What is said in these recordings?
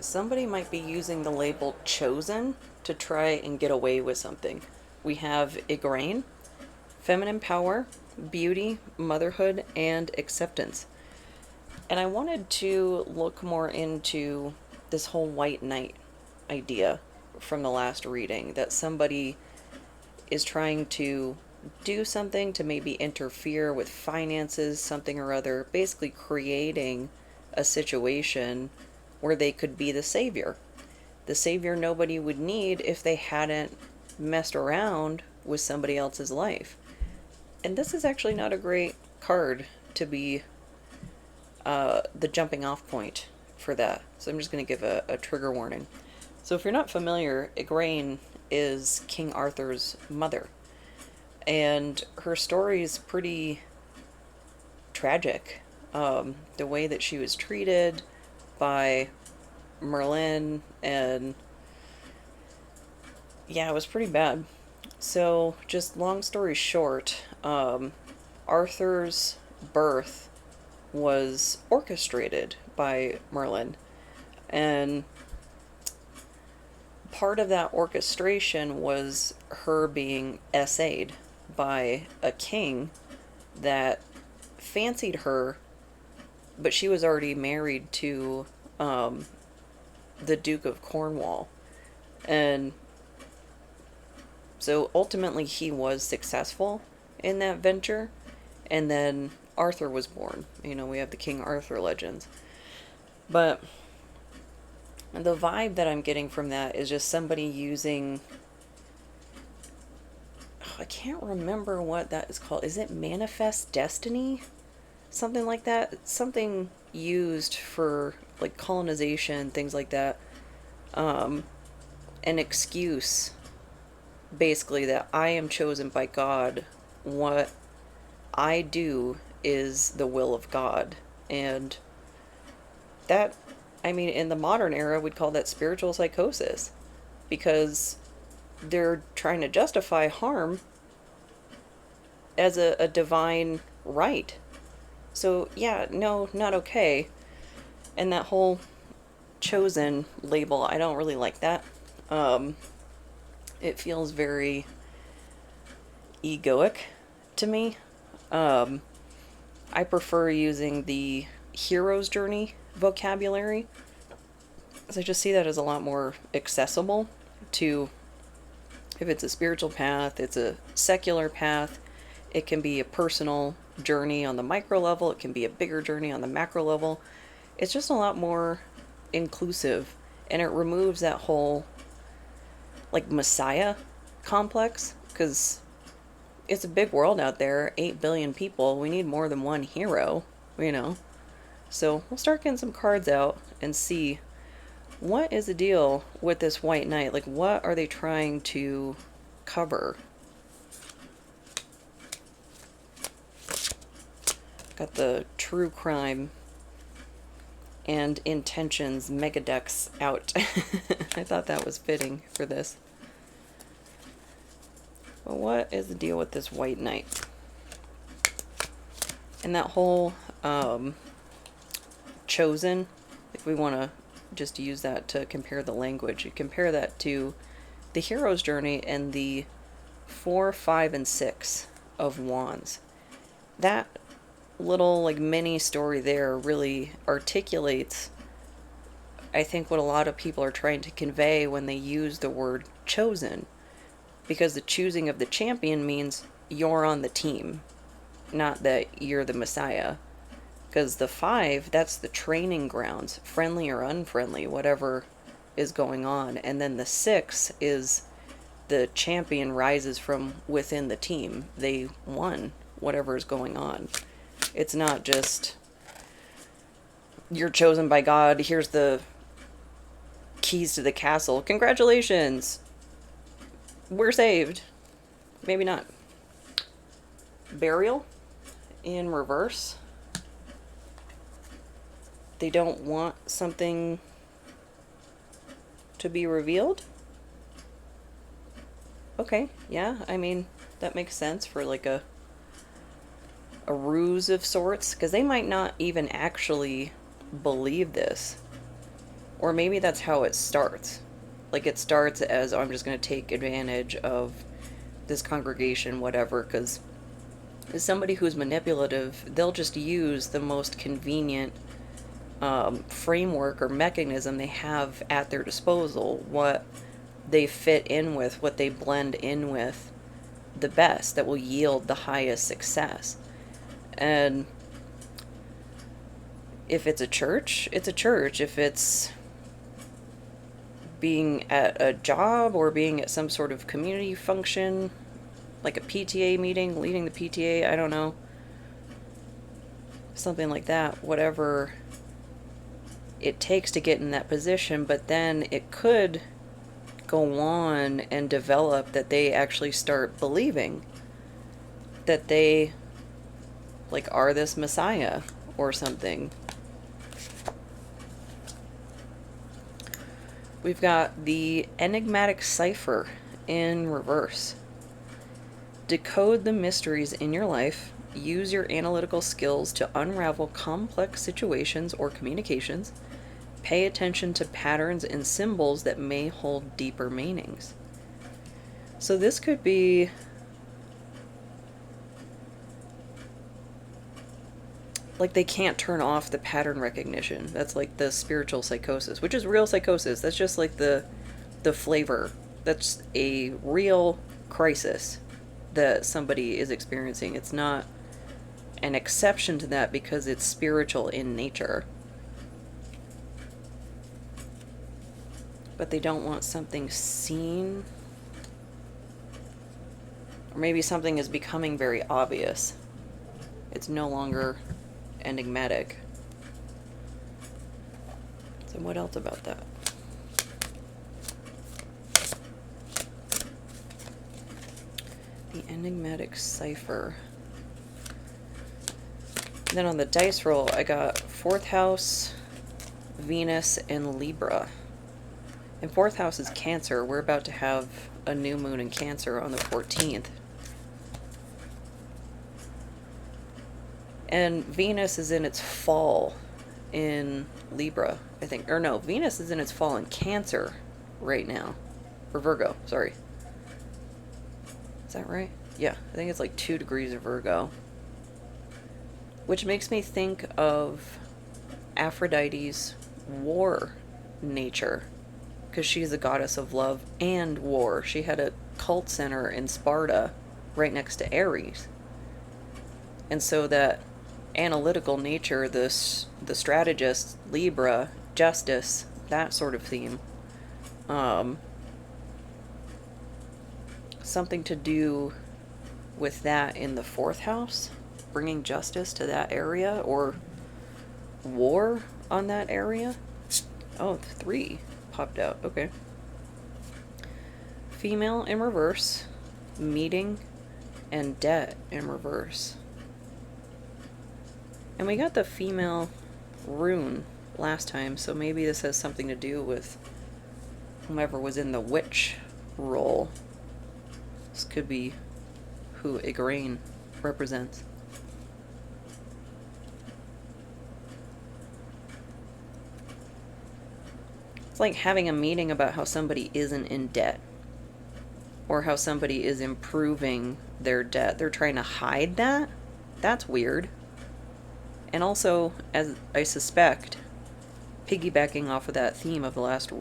somebody might be using the label chosen to try and get away with something. We have Igraine, feminine power, beauty, motherhood, and acceptance. And I wanted to look more into this whole white knight idea from the last reading, that somebody is trying to do something to maybe interfere with finances, something or other, basically creating a situation where they could be the savior. The savior nobody would need if they hadn't messed around with somebody else's life. And this is actually not a great card to be the jumping off point for that. So I'm just going to give a trigger warning. So if you're not familiar, Igraine is King Arthur's mother. And her story is pretty tragic. The way that she was treated by Merlin, and yeah, it was pretty bad. So, just long story short, Arthur's birth was orchestrated by Merlin, and part of that orchestration was her being essayed by a king that fancied her, but she was already married to the Duke of Cornwall. And so ultimately he was successful in that venture. And then Arthur was born. You know, we have the King Arthur legends. But the vibe that I'm getting from that is just somebody using, I can't remember what that is called. Is it manifest destiny? Something like that. Something used for like colonization, things like that. An excuse, basically, that I am chosen by God. What I do is the will of God. And that, I mean, in the modern era, we'd call that spiritual psychosis, because they're trying to justify harm as a divine right. So, yeah, no, not okay. And that whole chosen label, I don't really like that. It feels very egoic to me. I prefer using the hero's journey vocabulary, because I just see that as a lot more accessible to, if it's a spiritual path, it's a secular path, it can be a personal journey on the micro level, it can be a bigger journey on the macro level. It's just a lot more inclusive, and it removes that whole like messiah complex, because it's a big world out there, 8 billion people. We need more than one hero, you know. So we'll start getting some cards out and see what is the deal with this white knight. Like, what are they trying to cover? Got the true crime and intentions megadex out. I thought that was fitting for this. But what is the deal with this white knight? And that whole chosen, if we want to just use that to compare the language, you compare that to the hero's journey and the 4, 5, and 6 of wands. That little like mini story there really articulates, I think, what a lot of people are trying to convey when they use the word chosen, because the choosing of the champion means you're on the team, not that you're the messiah. Because the 5, that's the training grounds, friendly or unfriendly, whatever is going on. And then the 6 is the champion rises from within the team. They won whatever is going on. It's not just, you're chosen by God, here's the keys to the castle, congratulations, we're saved. Maybe not. Burial in reverse. They don't want something to be revealed. Okay, yeah, I mean, that makes sense for like a ruse of sorts, because they might not even actually believe this. Or maybe that's how it starts. Like it starts as, oh, I'm just going to take advantage of this congregation, whatever, because as somebody who's manipulative, they'll just use the most convenient framework or mechanism they have at their disposal, what they fit in with, what they blend in with the best, that will yield the highest success. And if it's a church, it's a church. If it's being at a job or being at some sort of community function, like a PTA meeting, leading the PTA, I don't know, something like that, whatever it takes to get in that position. But then it could go on and develop that they actually start believing that they like are this messiah or something. We've got the enigmatic cipher in reverse. Decode the mysteries in your life. Use your analytical skills to unravel complex situations or communications. Pay attention to patterns and symbols that may hold deeper meanings. So this could be like they can't turn off the pattern recognition. That's like the spiritual psychosis, which is real psychosis. That's just like the flavor. That's a real crisis that somebody is experiencing. It's not an exception to that because it's spiritual in nature. But they don't want something seen. Or maybe something is becoming very obvious. It's no longer enigmatic. So what else about that? The enigmatic cipher. Then on the dice roll, I got 4th house, Venus, and Libra. And 4th house is Cancer. We're about to have a new moon in Cancer on the 14th. And Venus is in its fall in Libra, I think. Or no, Venus is in its fall in Cancer right now. Or Virgo, sorry. Is that right? Yeah, I think it's like 2 degrees of Virgo. Which makes me think of Aphrodite's war nature. Because she's a goddess of love and war. She had a cult center in Sparta right next to Aries. And so that analytical nature, the strategist, Libra, justice, that sort of theme. Something to do with that in the 4th house, bringing justice to that area, or war on that area. Oh, 3 popped out. Okay. Female in reverse, meeting, and debt in reverse. And we got the female rune last time, so maybe this has something to do with whomever was in the witch role. This could be who Igraine represents. It's like having a meeting about how somebody isn't in debt, or how somebody is improving their debt. They're trying to hide that. That's weird. And also, as I suspect, piggybacking off of that theme of the last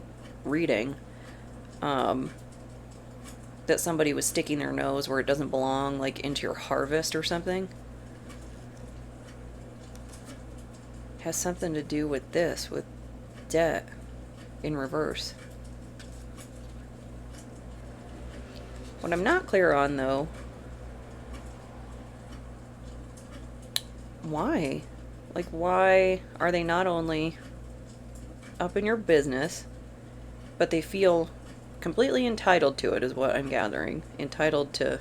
reading, that somebody was sticking their nose where it doesn't belong, like into your harvest or something. Has something to do with this, with debt in reverse. What I'm not clear on, though, why? Like, why are they not only up in your business, but they feel completely entitled to it, is what I'm gathering. Entitled to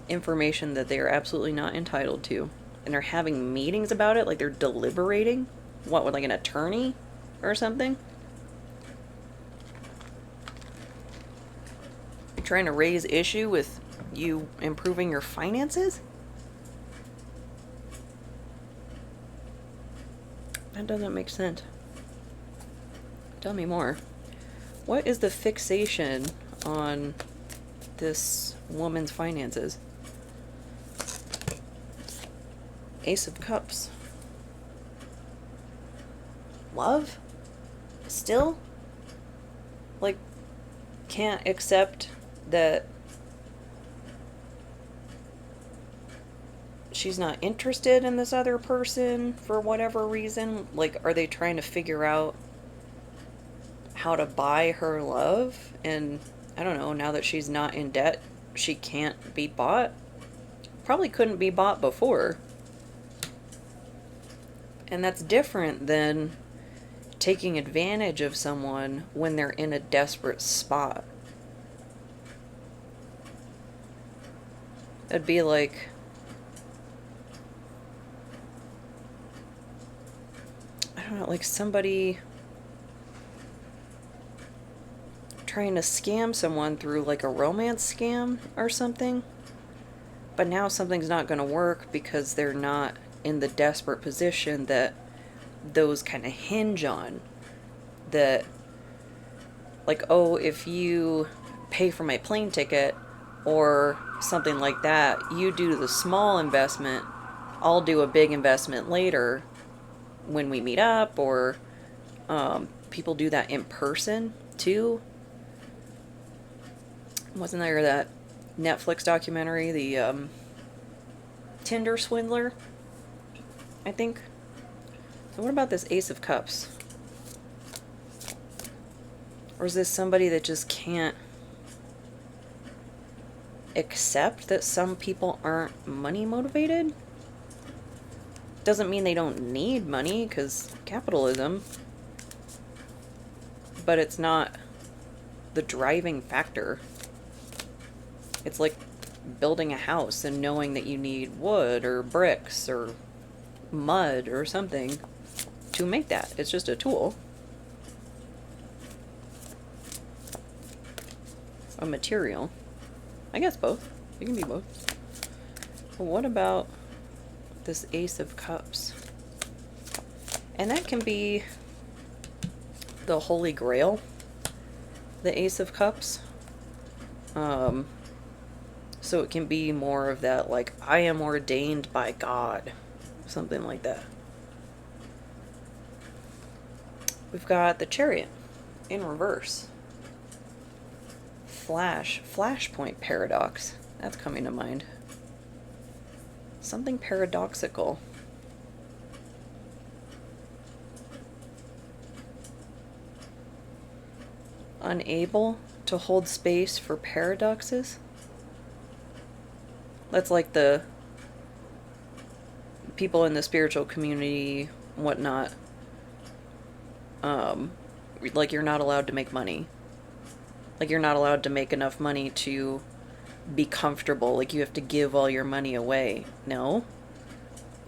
information that they are absolutely not entitled to. And they're having meetings about it, like they're deliberating? What, with like an attorney or something? You're trying to raise issue with you improving your finances? That doesn't make sense. Tell me more. What is the fixation on this woman's finances? Ace of Cups. Love? Still? Like, can't accept that she's not interested in this other person for whatever reason? Like, are they trying to figure out how to buy her love? And I don't know, now that she's not in debt, she can't be bought? Probably couldn't be bought before. And that's different than taking advantage of someone when they're in a desperate spot. It'd be like, I don't know, like somebody trying to scam someone through like a romance scam or something. But now something's not going to work because they're not in the desperate position that those kind of hinge on. That, like, oh, if you pay for my plane ticket or something like that, you do the small investment, I'll do a big investment later when we meet up. Or people do that in person too. Wasn't there that Netflix documentary, the Tinder swindler, I think? So what about this Ace of Cups? Or is this somebody that just can't accept that some people aren't money motivated? Doesn't mean they don't need money, because capitalism, but it's not the driving factor. It's like building a house and knowing that you need wood or bricks or mud or something to make that. It's just a tool. A material. I guess both. It can be both. But what about this Ace of Cups? And that can be the Holy Grail. The Ace of Cups. So it can be more of that, like, I am ordained by God. Something like that. We've got the Chariot in reverse. Flashpoint paradox. That's coming to mind. Something paradoxical. Unable to hold space for paradoxes. That's like the people in the spiritual community, whatnot. Like, you're not allowed to make money. Like, you're not allowed to make enough money to be comfortable. Like, you have to give all your money away. No.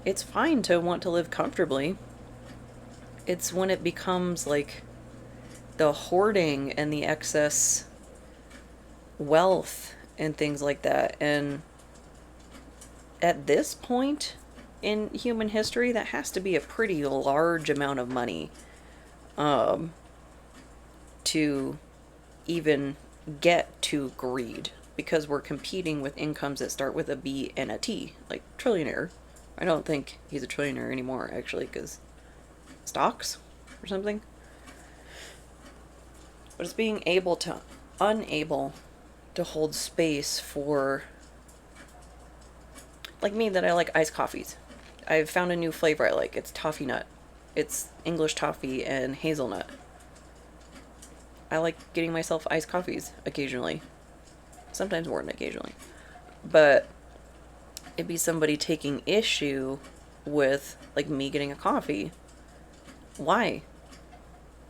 It's fine to want to live comfortably. It's when it becomes like the hoarding and the excess wealth and things like that. And at this point in human history, that has to be a pretty large amount of money to even get to greed, because we're competing with incomes that start with a B and a T, like trillionaire. I don't think he's a trillionaire anymore, actually, because stocks or something. But it's being unable to hold space for, like me, that I like iced coffees. I've found a new flavor I like. It's toffee nut. It's English toffee and hazelnut. I like getting myself iced coffees occasionally. Sometimes more than occasionally. But it'd be somebody taking issue with, like, me getting a coffee. Why?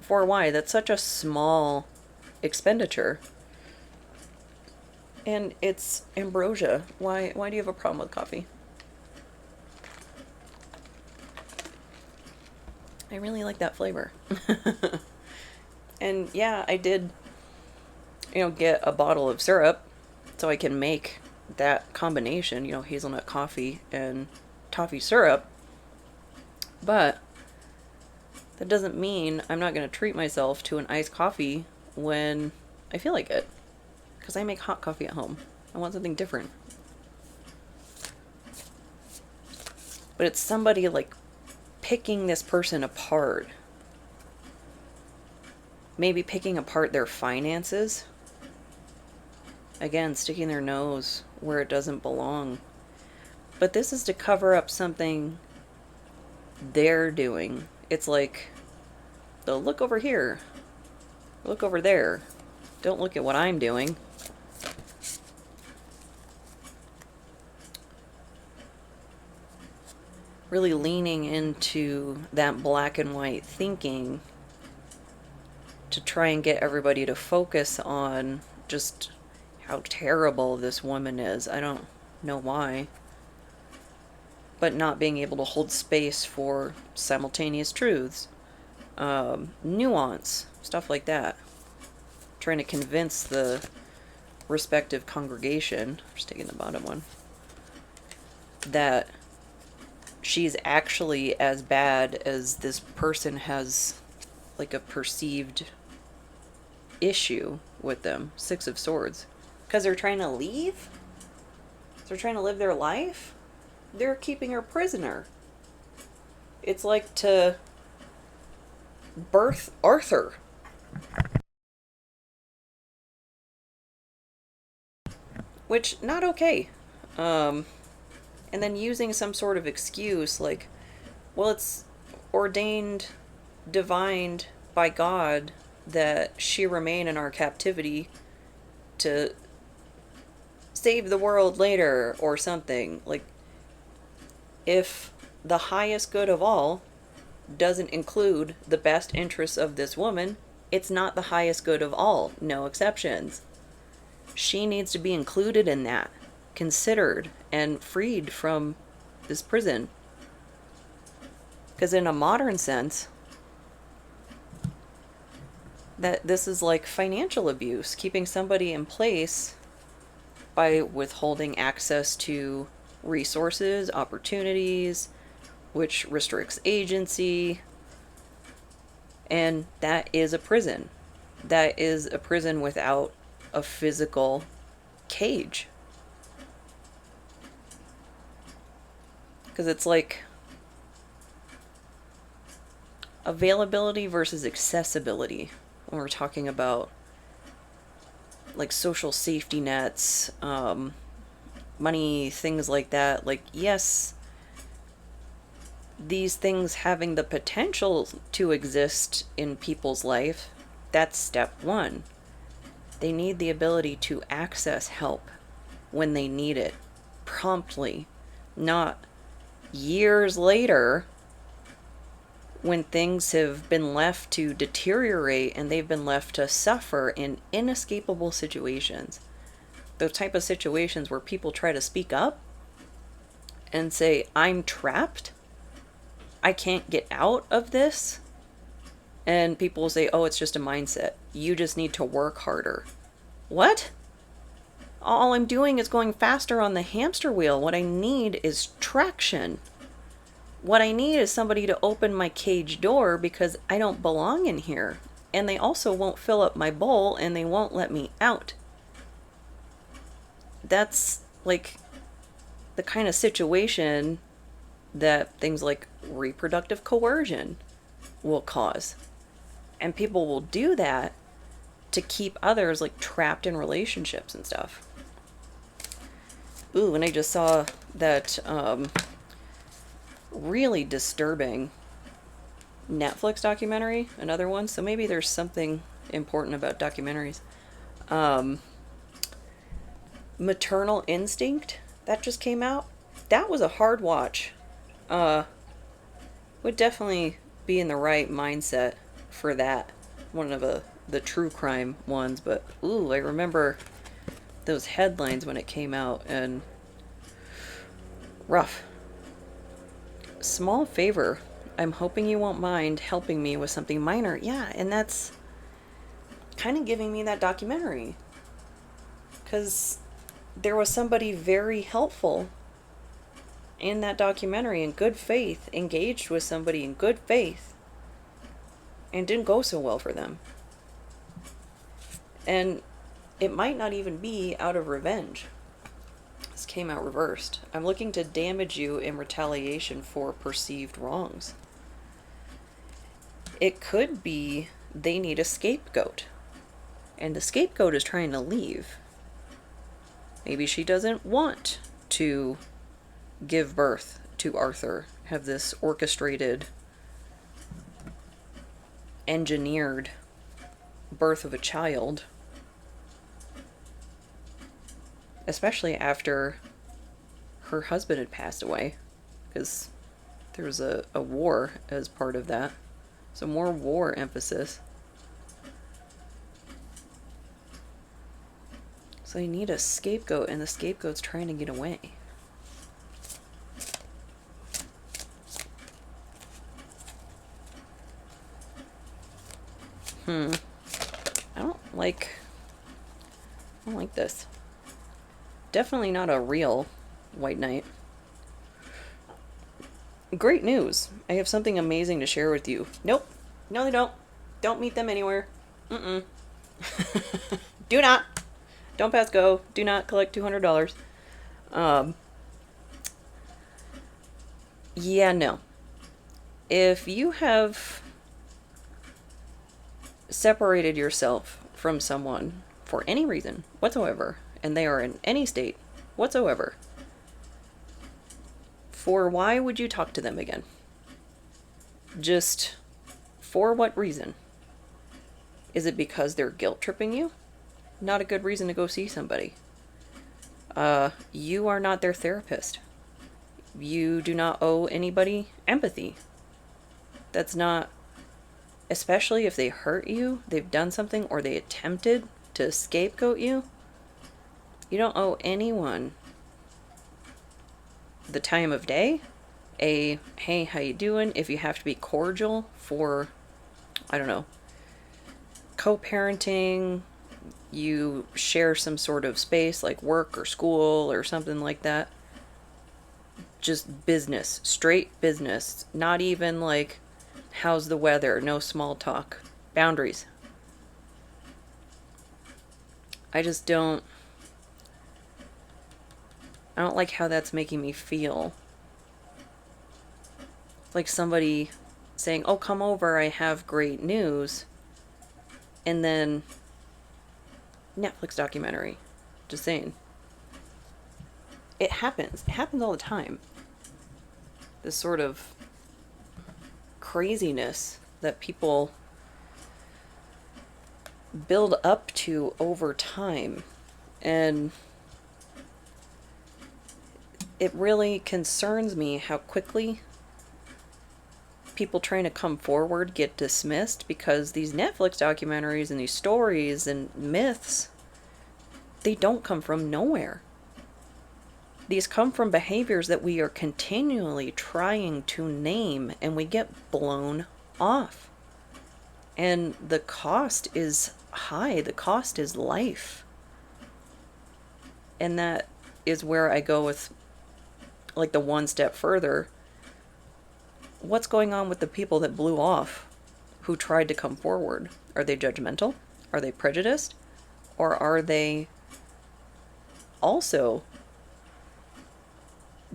For why? That's such a small expenditure. And it's ambrosia. Why do you have a problem with coffee? I really like that flavor. And yeah, I did, get a bottle of syrup so I can make that combination, hazelnut coffee and toffee syrup. But That doesn't mean I'm not going to treat myself to an iced coffee when I feel like it. Because I make hot coffee at home. I want something different. But it's somebody like picking this person apart. Maybe picking apart their finances. Again, sticking their nose where it doesn't belong. But this is to cover up something they're doing. It's like, the look over here. Look over there. Don't look at what I'm doing. Really leaning into that black and white thinking to try and get everybody to focus on just how terrible this woman is. I don't know why. But not being able to hold space for simultaneous truths, nuance, stuff like that. Trying to convince the respective congregation, just taking the bottom one, that she's actually as bad as this person has like a perceived issue with them. Six of Swords. Because they're trying to leave? They're trying to live their life? They're keeping her prisoner. It's like to birth Arthur. Which, not okay. And then using some sort of excuse like, well, it's ordained, divined by God that she remain in our captivity to save the world later or something. Like, if the highest good of all doesn't include the best interests of this woman, it's not the highest good of all. No exceptions. She needs to be included in that, considered, and freed from this prison. Because in a modern sense, that this is like financial abuse, keeping somebody in place by withholding access to resources, opportunities, which restricts agency. And that is a prison. That is a prison without a physical cage. Because it's like availability versus accessibility when we're talking about like social safety nets, money, things like that. Like, yes, these things having the potential to exist in people's life, that's step one. They need the ability to access help when they need it, promptly, not years later when things have been left to deteriorate and they've been left to suffer in inescapable situations. Those type of situations where people try to speak up and say, I'm trapped, I can't get out of this. And people will say, oh, it's just a mindset. You just need to work harder. What? All I'm doing is going faster on the hamster wheel. What I need is traction. What I need is somebody to open my cage door because I don't belong in here. And they also won't fill up my bowl and they won't let me out. That's like the kind of situation that things like reproductive coercion will cause. And people will do that to keep others like trapped in relationships and stuff. Ooh, and I just saw that really disturbing Netflix documentary, another one. So maybe there's something important about documentaries. Maternal Instinct, that just came out. That was a hard watch. Would definitely be in the right mindset for that. One of the true crime ones, but ooh, I remember those headlines when it came out, and rough. Small favor. I'm hoping you won't mind helping me with something minor. Yeah, and that's kind of giving me that documentary. Because there was somebody very helpful in that documentary in good faith, engaged with somebody in good faith, and didn't go so well for them. And it might not even be out of revenge. This came out reversed. I'm looking to damage you in retaliation for perceived wrongs. It could be they need a scapegoat, and the scapegoat is trying to leave. Maybe she doesn't want to give birth to Arthur, have this orchestrated, engineered birth of a child. Especially after her husband had passed away, because there was a war as part of that. So more war emphasis. So you need a scapegoat, and the scapegoat's trying to get away. I don't like this. Definitely not a real White Knight. Great news. I have something amazing to share with you. Nope. No, they don't. Don't meet them anywhere. Do not. Don't pass go. Do not collect $200. Yeah, no. If you have separated yourself from someone for any reason whatsoever, and they are in any state whatsoever, for why would you talk to them again? Just for what reason? Is it because they're guilt tripping you? Not a good reason to go see somebody. You are not their therapist. You do not owe anybody empathy. That's not, especially if they hurt you, they've done something, or they attempted to scapegoat you. You don't owe anyone the time of day, a hey, how you doing? If you have to be cordial for, I don't know, co-parenting, you share some sort of space like work or school or something like that. Just business, straight business. Not even like, how's the weather? No small talk. Boundaries. I don't like how that's making me feel. Like somebody saying, oh, come over, I have great news. And then Netflix documentary. Just saying. It happens. It happens all the time. This sort of craziness that people build up to over time. And it really concerns me how quickly people trying to come forward get dismissed, because these Netflix documentaries and these stories and myths, they don't come from nowhere. These come from behaviors that we are continually trying to name, and we get blown off. And the cost is high. The cost is life. And that is where I go with, like, the one step further. What's going on with the people that blew off, who tried to come forward? Are they judgmental? Are they prejudiced? Or are they also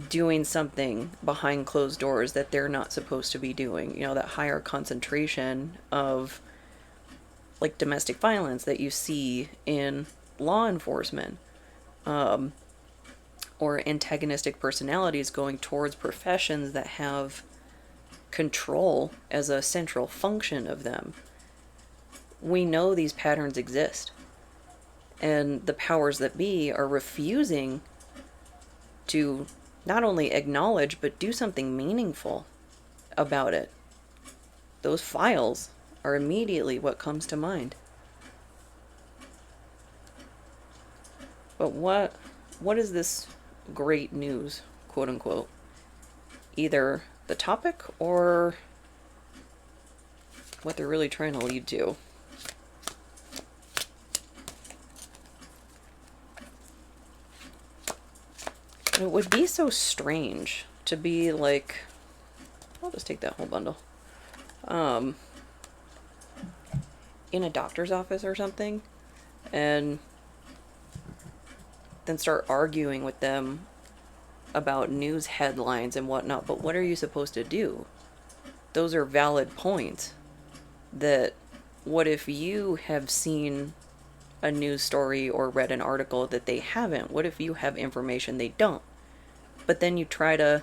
doing something behind closed doors that they're not supposed to be doing? You know, that higher concentration of, like, domestic violence that you see in law enforcement, or antagonistic personalities going towards professions that have control as a central function of them. We know these patterns exist, and the powers that be are refusing to not only acknowledge but do something meaningful about it. Those files are immediately what comes to mind. But what is this great news, quote unquote? Either the topic or what they're really trying to lead to. It would be so strange to be like, I'll just take that whole bundle. in a doctor's office or something and then start arguing with them about news headlines and whatnot. But what are you supposed to do? Those are valid points. That what if you have seen a news story or read an article that they haven't? What if you have information they don't? But then you try to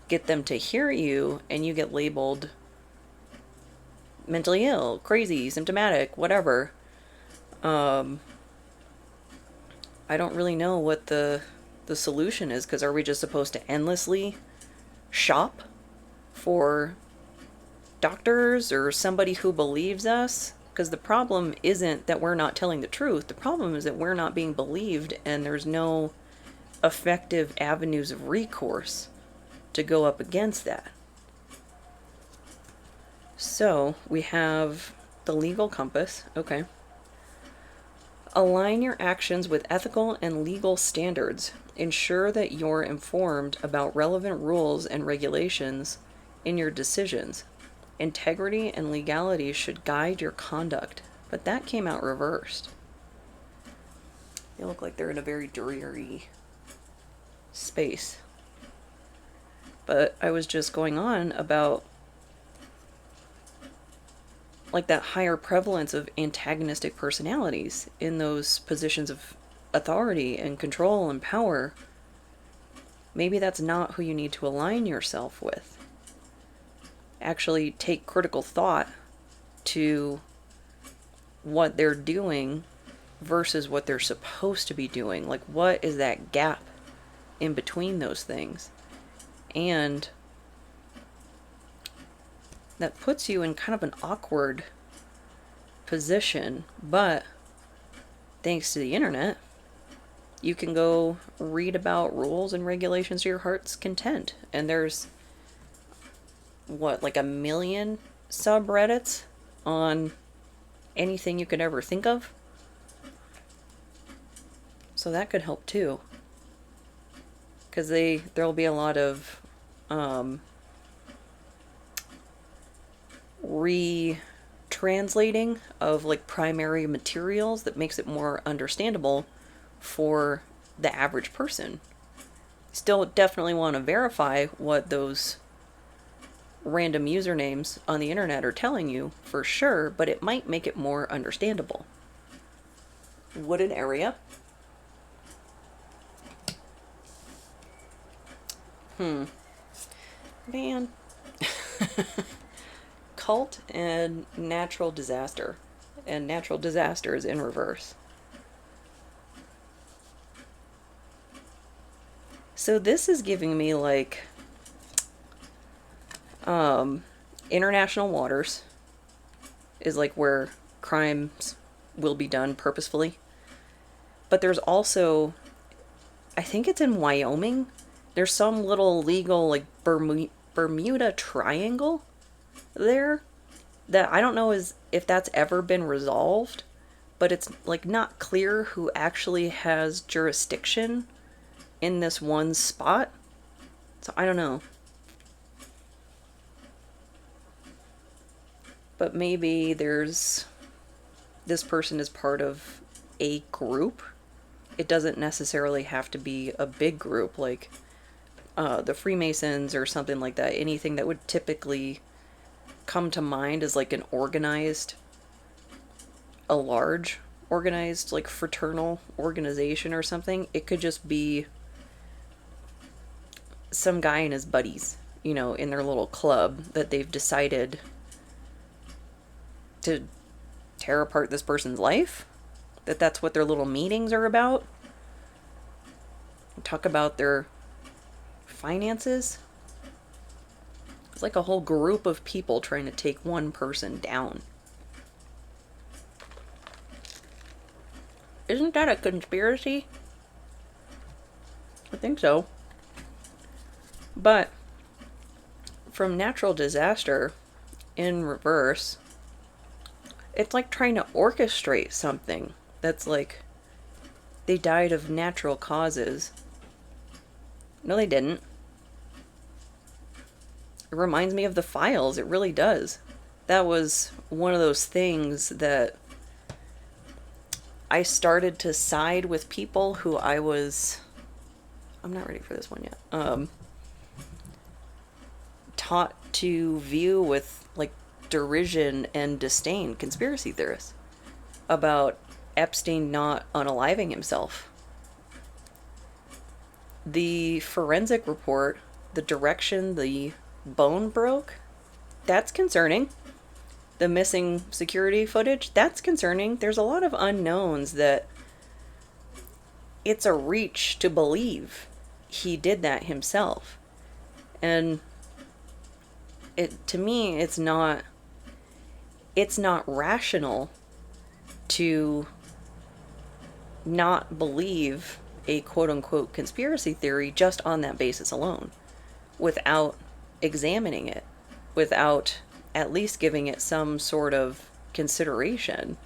get them to hear you and you get labeled mentally ill, crazy, symptomatic, whatever. I don't really know what the solution is, because are we just supposed to endlessly shop for doctors or somebody who believes us? Because the problem isn't that we're not telling the truth. The problem is that we're not being believed and there's no effective avenues of recourse to go up against that. So we have the legal compass. Okay. Align your actions with ethical and legal standards. Ensure that you're informed about relevant rules and regulations in your decisions. Integrity and legality should guide your conduct. But that came out reversed. They look like they're in a very dreary space. But I was just going on about like that higher prevalence of antagonistic personalities in those positions of authority and control and power. Maybe that's not who you need to align yourself with. Actually take critical thought to what they're doing versus what they're supposed to be doing. Like, what is that gap in between those things? And that puts you in kind of an awkward position, but thanks to the internet, you can go read about rules and regulations to your heart's content. And there's, what, like 1 million subreddits on anything you could ever think of? So that could help too. Because there'll be a lot of retranslating of like primary materials that makes it more understandable for the average person. Still definitely want to verify what those random usernames on the internet are telling you for sure, but it might make it more understandable. Wooded area. Man. Cult and natural disaster. And natural disaster is in reverse. So this is giving me like international waters is like where crimes will be done purposefully. But there's also, I think it's in Wyoming, there's some little legal like Bermuda Triangle there that I don't know if that's ever been resolved, but it's like not clear who actually has jurisdiction in this one spot. So I don't know. But maybe this person is part of a group. It doesn't necessarily have to be a big group like the Freemasons or something like that. Anything that would typically come to mind as like a large organized like fraternal organization or something. It could just be some guy and his buddies, you know, in their little club that they've decided to tear apart this person's life. That's what their little meetings are about. Talk about their finances. It's like a whole group of people trying to take one person down. Isn't that a conspiracy? I think so. But from natural disaster in reverse, it's like trying to orchestrate something that's like they died of natural causes. No, they didn't. It reminds me of the Files. It really does. that was one of those things that I started to side with people who I'm not ready for this one yet, taught to view with like derision and disdain conspiracy theorists about Epstein not unaliving himself. The forensic report, the direction the bone broke, that's concerning. The missing security footage, that's concerning. There's a lot of unknowns that it's a reach to believe he did that himself. And to me, it's not rational to not believe a quote-unquote conspiracy theory just on that basis alone, without examining it, without at least giving it some sort of consideration.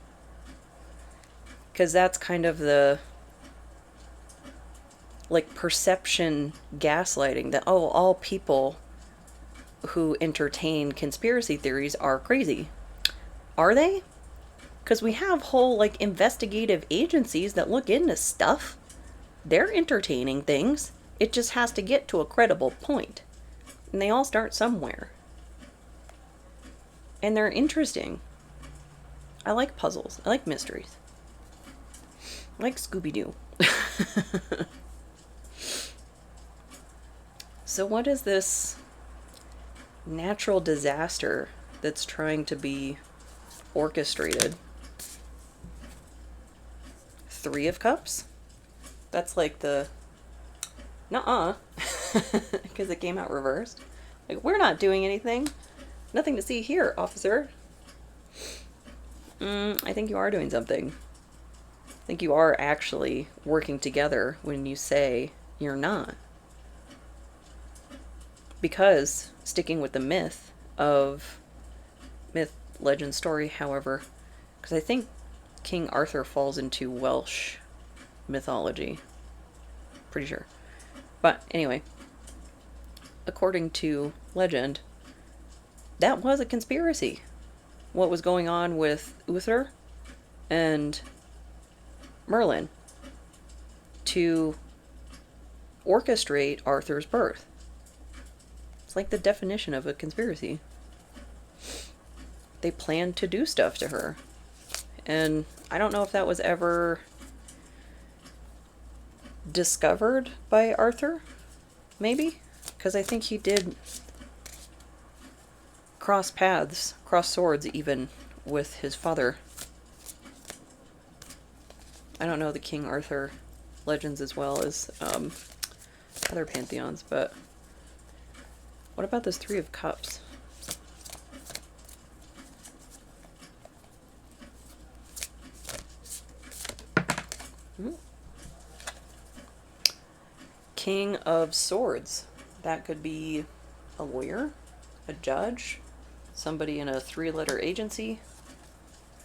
Because that's kind of the, like, perception gaslighting that, oh, all people who entertain conspiracy theories are crazy. Are they? Because we have whole, like, investigative agencies that look into stuff. They're entertaining things. It just has to get to a credible point. And they all start somewhere. And they're interesting. I like puzzles. I like mysteries. I like Scooby-Doo. So what is this natural disaster that's trying to be orchestrated? Three of Cups? That's like the... Nuh-uh. Because it came out reversed. Like, we're not doing anything. Nothing to see here, officer. I think you are doing something. I think you are actually working together when you say you're not. Because, sticking with the myth, legend, story, however, because I think King Arthur falls into Welsh mythology. Pretty sure. But anyway, according to legend, that was a conspiracy. What was going on with Uther and Merlin to orchestrate Arthur's birth. It's like the definition of a conspiracy. They planned to do stuff to her. And I don't know if that was ever discovered by Arthur, maybe? Because I think he did cross paths, cross swords even, with his father. I don't know the King Arthur legends as well as other pantheons, but what about this Three of Cups? King of Swords. That could be a lawyer, a judge, somebody in a three-letter agency,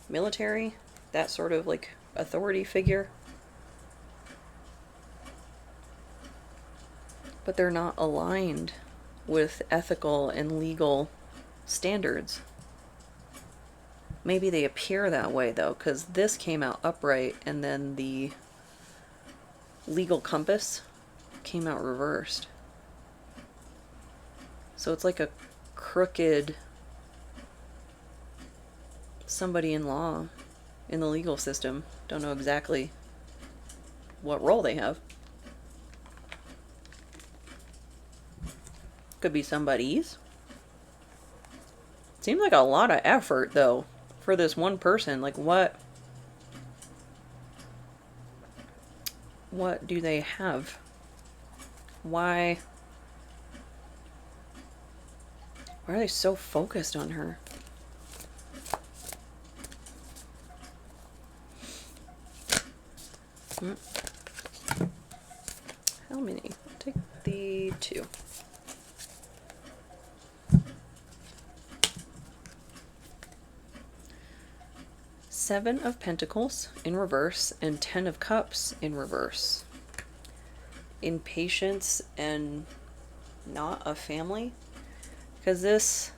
military, that sort of like authority figure. But they're not aligned with ethical and legal standards. Maybe they appear that way though, because this came out upright and then the legal compass came out reversed. So it's like a crooked somebody in law in the legal system. Don't know exactly what role they have. Could be somebody's. Seems like a lot of effort though for this one person. Like what do they have? Why are they so focused on her? How many? I'll take the 2. Seven of Pentacles in reverse and 10 of Cups in reverse. Impatience and not a family, because this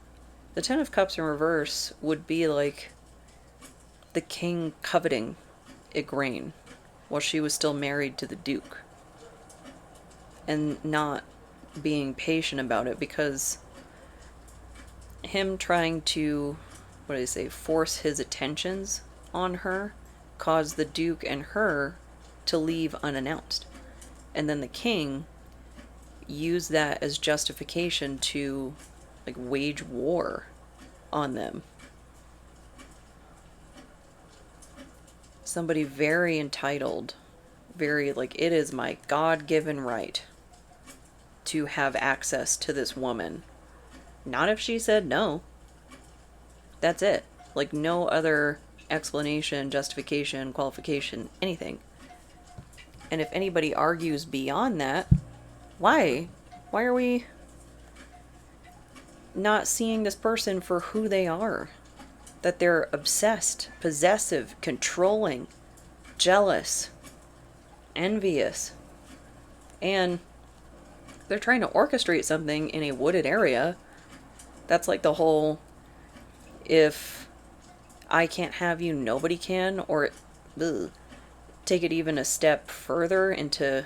The Ten of Cups in reverse would be like the king coveting Igraine while she was still married to the duke, and not being patient about it, because him trying to, what do they say, force his attentions on her caused the duke and her to leave unannounced. And then the king used that as justification to like wage war on them. Somebody very entitled, very like, it is my God-given right to have access to this woman. Not if she said no. That's it. Like, no other explanation, justification, qualification, anything. And if anybody argues beyond that, why? Why are we not seeing this person for who they are? That they're obsessed, possessive, controlling, jealous, envious. And they're trying to orchestrate something in a wooded area. That's like the whole, if I can't have you, nobody can, or ugh, take it even a step further into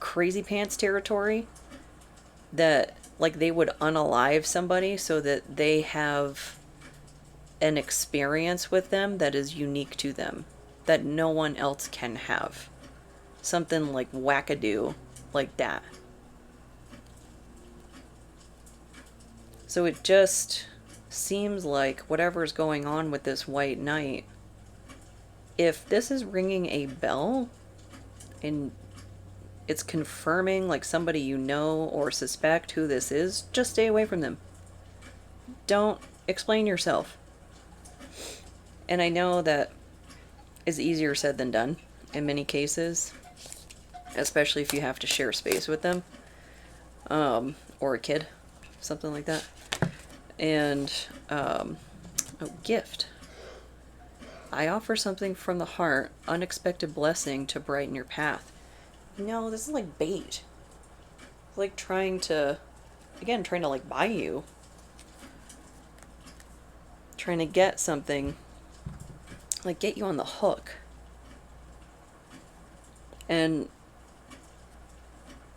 crazy pants territory, that like they would unalive somebody so that they have an experience with them that is unique to them, that no one else can have. Something like wackadoo like that. So it just seems like whatever's going on with this White Knight, if this is ringing a bell and it's confirming like somebody you know or suspect who this is, just stay away from them. Don't explain yourself. And I know that is easier said than done in many cases, especially if you have to share space with them, or a kid, something like that. And gift. I offer something from the heart, unexpected blessing to brighten your path. No, this is like bait. It's like trying to like buy you. Trying to get something, like get you on the hook. And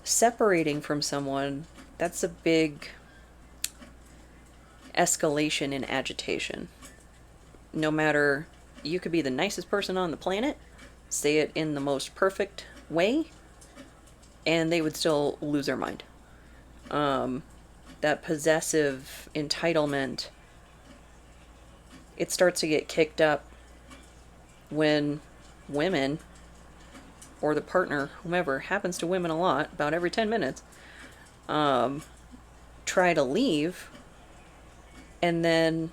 separating from someone, that's a big escalation in agitation. No matter, you could be the nicest person on the planet, say it in the most perfect way, and they would still lose their mind. That possessive entitlement, it starts to get kicked up when women, or the partner, whomever, happens to women a lot, about every 10 minutes, try to leave, and then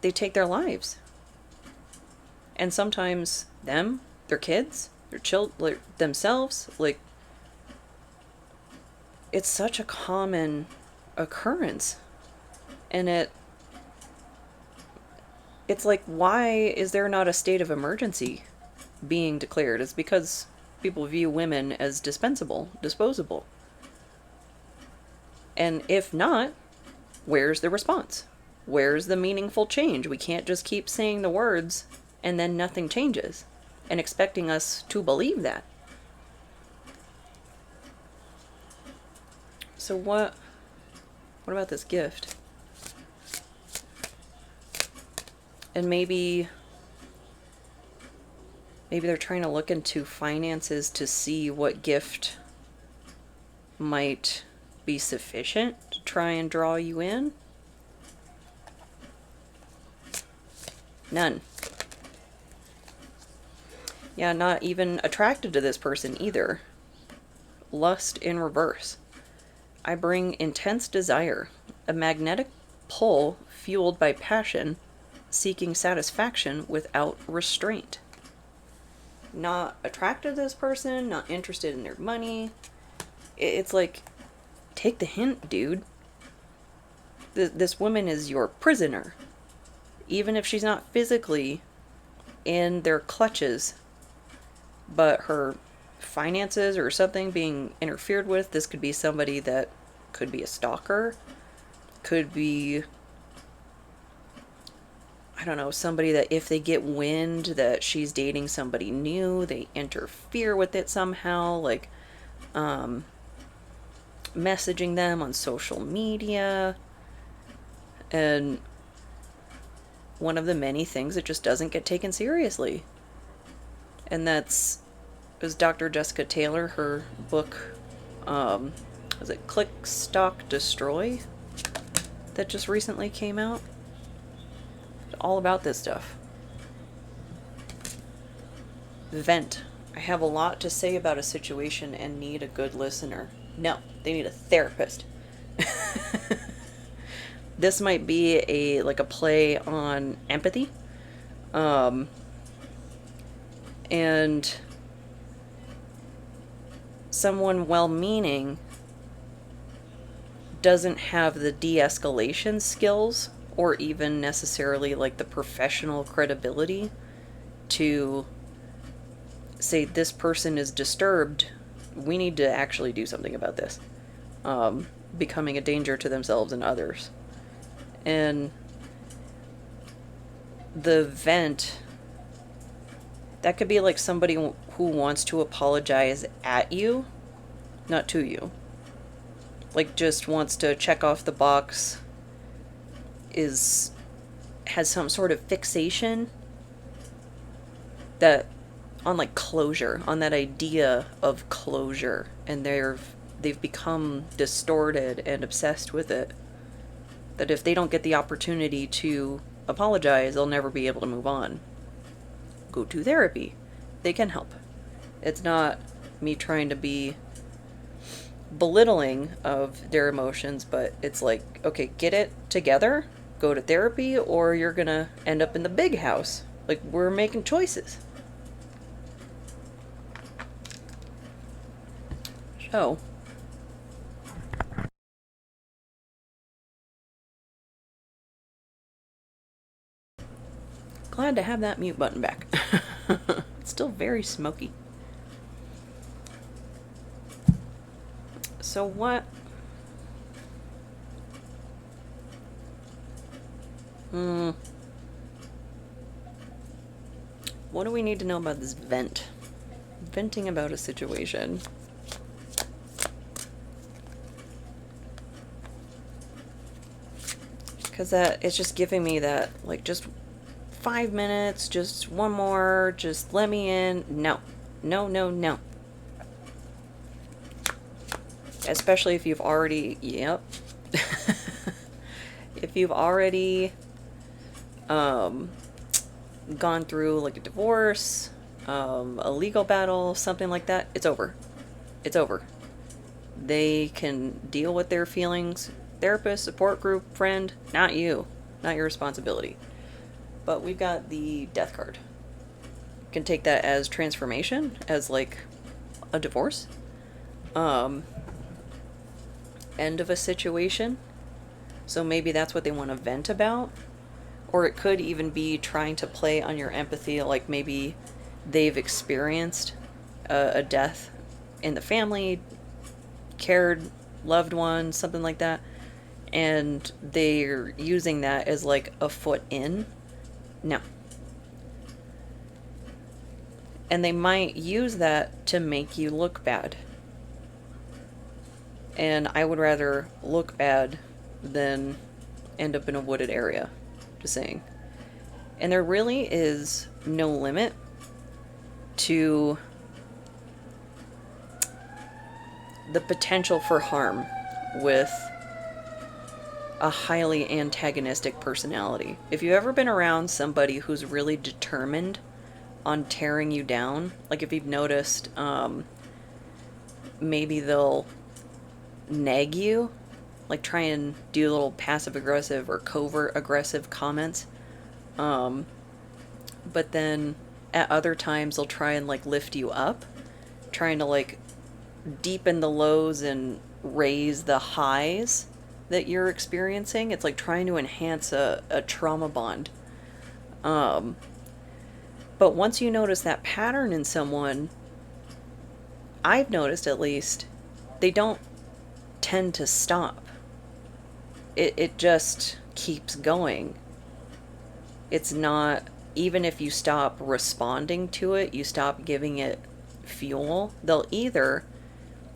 they take their lives. And sometimes them, their kids, their children, themselves, like, it's such a common occurrence. And it's like, why is there not a state of emergency being declared? It's because people view women as dispensable, disposable. And if not, where's the response? Where's the meaningful change? We can't just keep saying the words and then nothing changes and expecting us to believe that. So what about this gift? And maybe they're trying to look into finances to see what gift might be sufficient to try and draw you in. None. Yeah, not even attracted to this person either. Lust in reverse. I bring intense desire, a magnetic pull fueled by passion, seeking satisfaction without restraint. Not attracted to this person, not interested in their money. It's like, take the hint, dude. This woman is your prisoner. Even if she's not physically in their clutches, but her finances or something being interfered with. This could be somebody that could be a stalker, could be, I don't know, somebody that if they get wind that she's dating somebody new, they interfere with it somehow, like messaging them on social media. And one of the many things that just doesn't get taken seriously. And that's, it was Dr. Jessica Taylor, her book, was it Click, Stalk, Destroy, that just recently came out? All about this stuff. Vent. I have a lot to say about a situation and need a good listener. No, they need a therapist. This might be a play on empathy. And someone well-meaning doesn't have the de-escalation skills or even necessarily like the professional credibility to say this person is disturbed. We need to actually do something about this. Becoming a danger to themselves and others. And the vent, that could be like somebody who wants to apologize at you, not to you. Like just wants to check off the box, has some sort of fixation that on like closure, on that idea of closure, and they've become distorted and obsessed with it, that if they don't get the opportunity to apologize, they'll never be able to move on. Go to therapy. They can help. It's not me trying to be belittling of their emotions, but it's like, okay, get it together, go to therapy, or you're gonna end up in the big house. Like, we're making choices. So, glad to have that mute button back. It's still very smoky. So what? What do we need to know about this vent? Venting about a situation. Because that, it's just giving me that, like, just 5 minutes, just one more, just let me in. No. No, no, no. Especially if you've already, yep. If you've already gone through like a divorce, a legal battle, something like that, it's over. It's over. They can deal with their feelings. Therapist, support group, friend, not you. Not your responsibility. But we've got the death card. You can take that as transformation, as like a divorce. End of a situation. So maybe that's what they want to vent about. Or it could even be trying to play on your empathy, like maybe they've experienced a death in the family, cared, loved one, something like that, and they're using that as like a foot in. No. And they might use that to make you look bad. And I would rather look bad than end up in a wooded area. Just saying. And there really is no limit to the potential for harm with a highly antagonistic personality. If you've ever been around somebody who's really determined on tearing you down, like if you've noticed, maybe they'll nag you, like try and do little passive aggressive or covert aggressive comments, but then at other times they'll try and like lift you up, trying to like deepen the lows and raise the highs that you're experiencing. It's like trying to enhance a trauma bond. But once you notice that pattern in someone, I've noticed at least, they don't tend to stop. it just keeps going. It's not, even if you stop responding to it, you stop giving it fuel, they'll either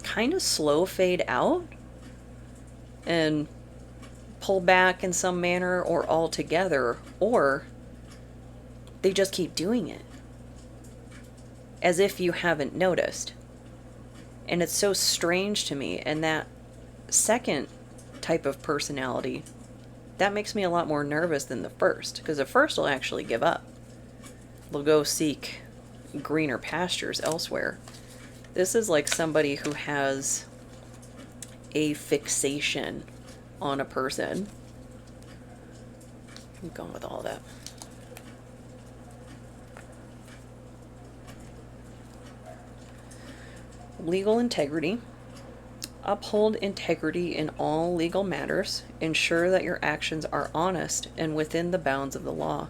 kind of slow fade out and pull back in some manner or altogether, or they just keep doing it as if you haven't noticed. And it's so strange to me. And that second type of personality, that makes me a lot more nervous than the first, because the first will actually give up. They'll go seek greener pastures elsewhere. This is like somebody who has a fixation on a person. I'm going with all that. Legal integrity. Uphold integrity in all legal matters. Ensure that your actions are honest and within the bounds of the law.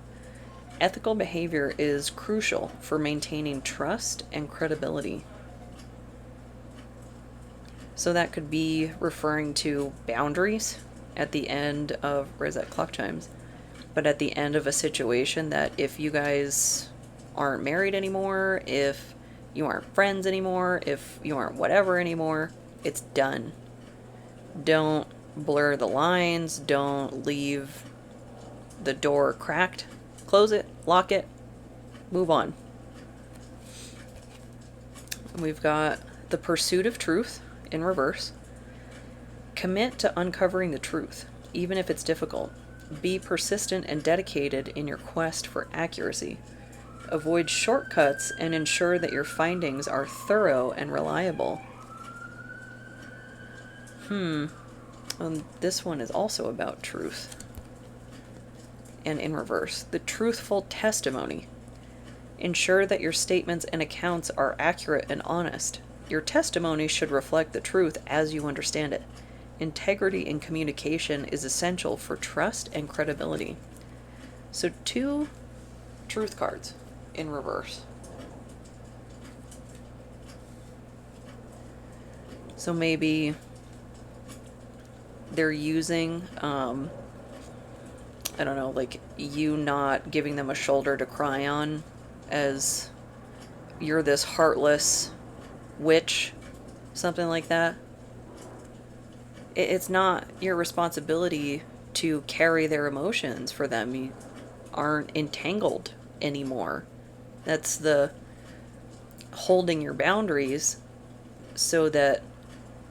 Ethical behavior is crucial for maintaining trust and credibility. So that could be referring to boundaries at the end of, where is that, clock chimes? But at the end of a situation, that if you guys aren't married anymore, if you aren't friends anymore, if you aren't whatever anymore, it's done. Don't blur the lines. Don't leave the door cracked. Close it, lock it, move on. We've got the pursuit of truth in reverse. Commit to uncovering the truth, even if it's difficult. Be persistent and dedicated in your quest for accuracy. Avoid shortcuts and ensure that your findings are thorough and reliable. This one is also about truth. And in reverse, the truthful testimony. Ensure that your statements and accounts are accurate and honest. Your testimony should reflect the truth as you understand it. Integrity in communication is essential for trust and credibility. So 2 truth cards in reverse. So maybe they're using, I don't know, like you not giving them a shoulder to cry on, as you're this heartless witch, something like that. It's not your responsibility to carry their emotions for them. You aren't entangled anymore. That's the holding your boundaries so that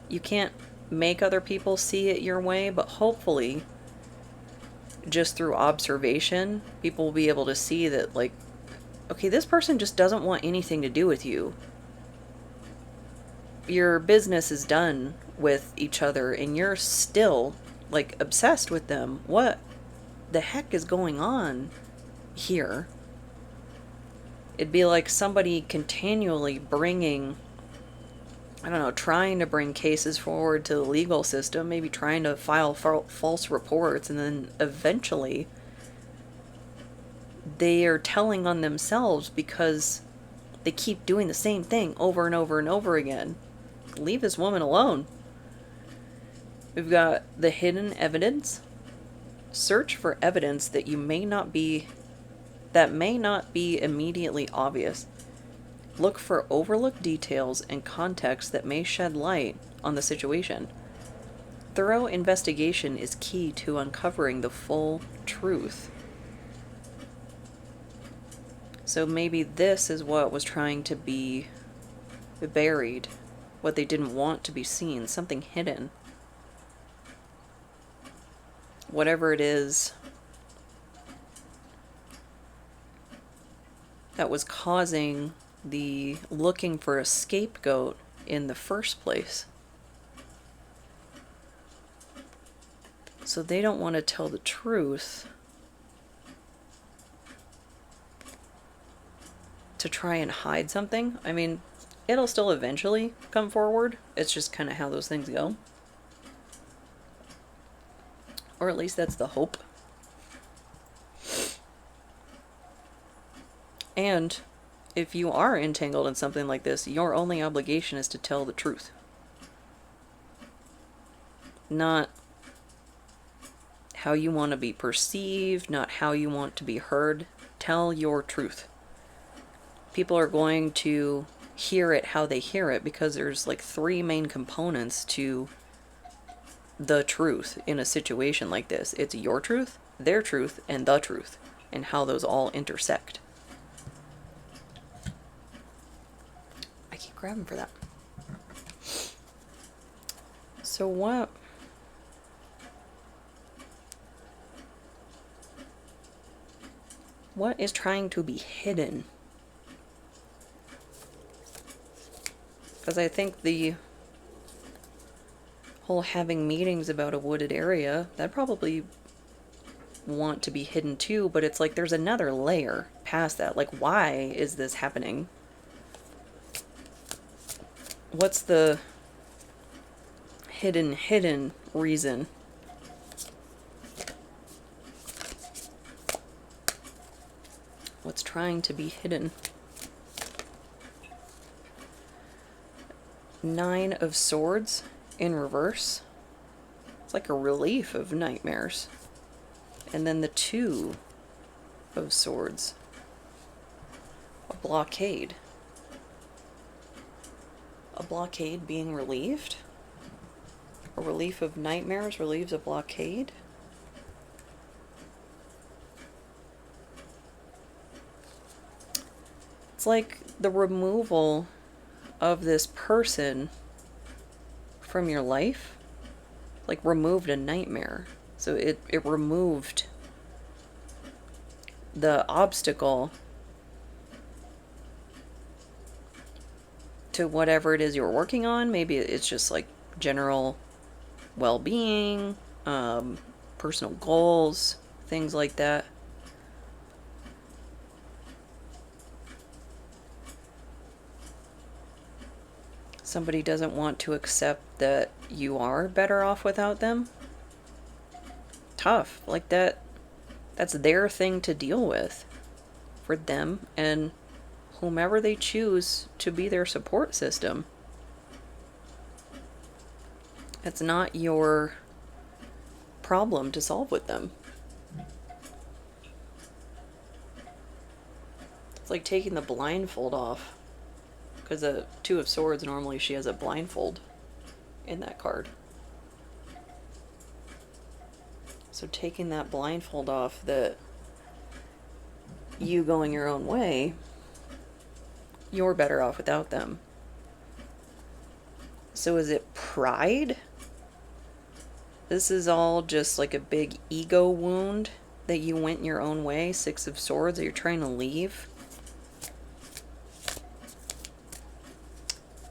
you can't make other people see it your way, but hopefully just through observation, people will be able to see that, like, okay, this person just doesn't want anything to do with you. Your business is done with each other and you're still, like, obsessed with them. What the heck is going on here? It'd be like somebody continually bringing, I don't know, trying to bring cases forward to the legal system, maybe trying to file false reports, and then eventually they are telling on themselves because they keep doing the same thing over and over and over again. Leave this woman alone. We've got the hidden evidence. Search for evidence that may not be immediately obvious. Look for overlooked details and context that may shed light on the situation. Thorough investigation is key to uncovering the full truth. So maybe this is what was trying to be buried, what they didn't want to be seen, something hidden. Whatever it is that was causing the looking for a scapegoat in the first place. So they don't want to tell the truth to try and hide something. I mean, it'll still eventually come forward. It's just kind of how those things go. Or at least that's the hope. And if you are entangled in something like this, your only obligation is to tell the truth. Not how you want to be perceived, not how you want to be heard. Tell your truth. People are going to hear it how they hear it, because there's like three main components to the truth in a situation like this. It's your truth, their truth, and the truth, and how those all intersect. I keep grabbing for that. So what is trying to be hidden? Because I think the whole having meetings about a wooded area, that probably want to be hidden too, but it's like there's another layer past that. Like, why is this happening? What's the hidden reason? What's trying to be hidden? 9 of Swords in reverse. It's like a relief of nightmares. And then the 2 of Swords. A blockade. A blockade being relieved? A relief of nightmares relieves a blockade? It's like the removal of this person from your life, like removed a nightmare. So it removed the obstacle to whatever it is you're working on. Maybe it's just like general well-being, personal goals, things like that. Somebody doesn't want to accept that you are better off without them. Tough. Like that's their thing to deal with for them and whomever they choose to be their support system. It's not your problem to solve with them. It's like taking the blindfold off. Because the 2 of Swords, normally she has a blindfold in that card. So taking that blindfold off, that you going your own way, you're better off without them. So is it pride? This is all just like a big ego wound that you went your own way, 6 of Swords, that you're trying to leave.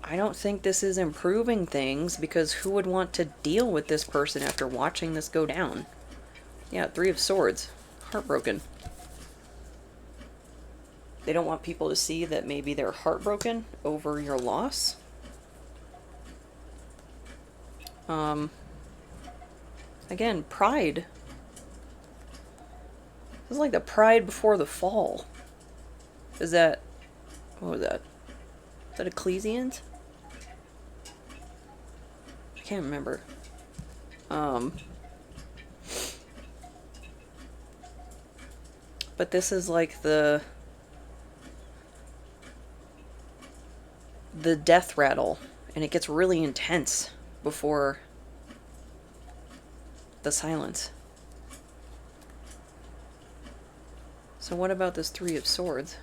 I don't think this is improving things, because who would want to deal with this person after watching this go down? Yeah, 3 of Swords. Heartbroken. They don't want people to see that maybe they're heartbroken over your loss. Again, pride. This is like the pride before the fall. Is that... what was that? Is that Ecclesians? I can't remember. But this is like the death rattle, and it gets really intense before the silence. So what about this 3 of Swords?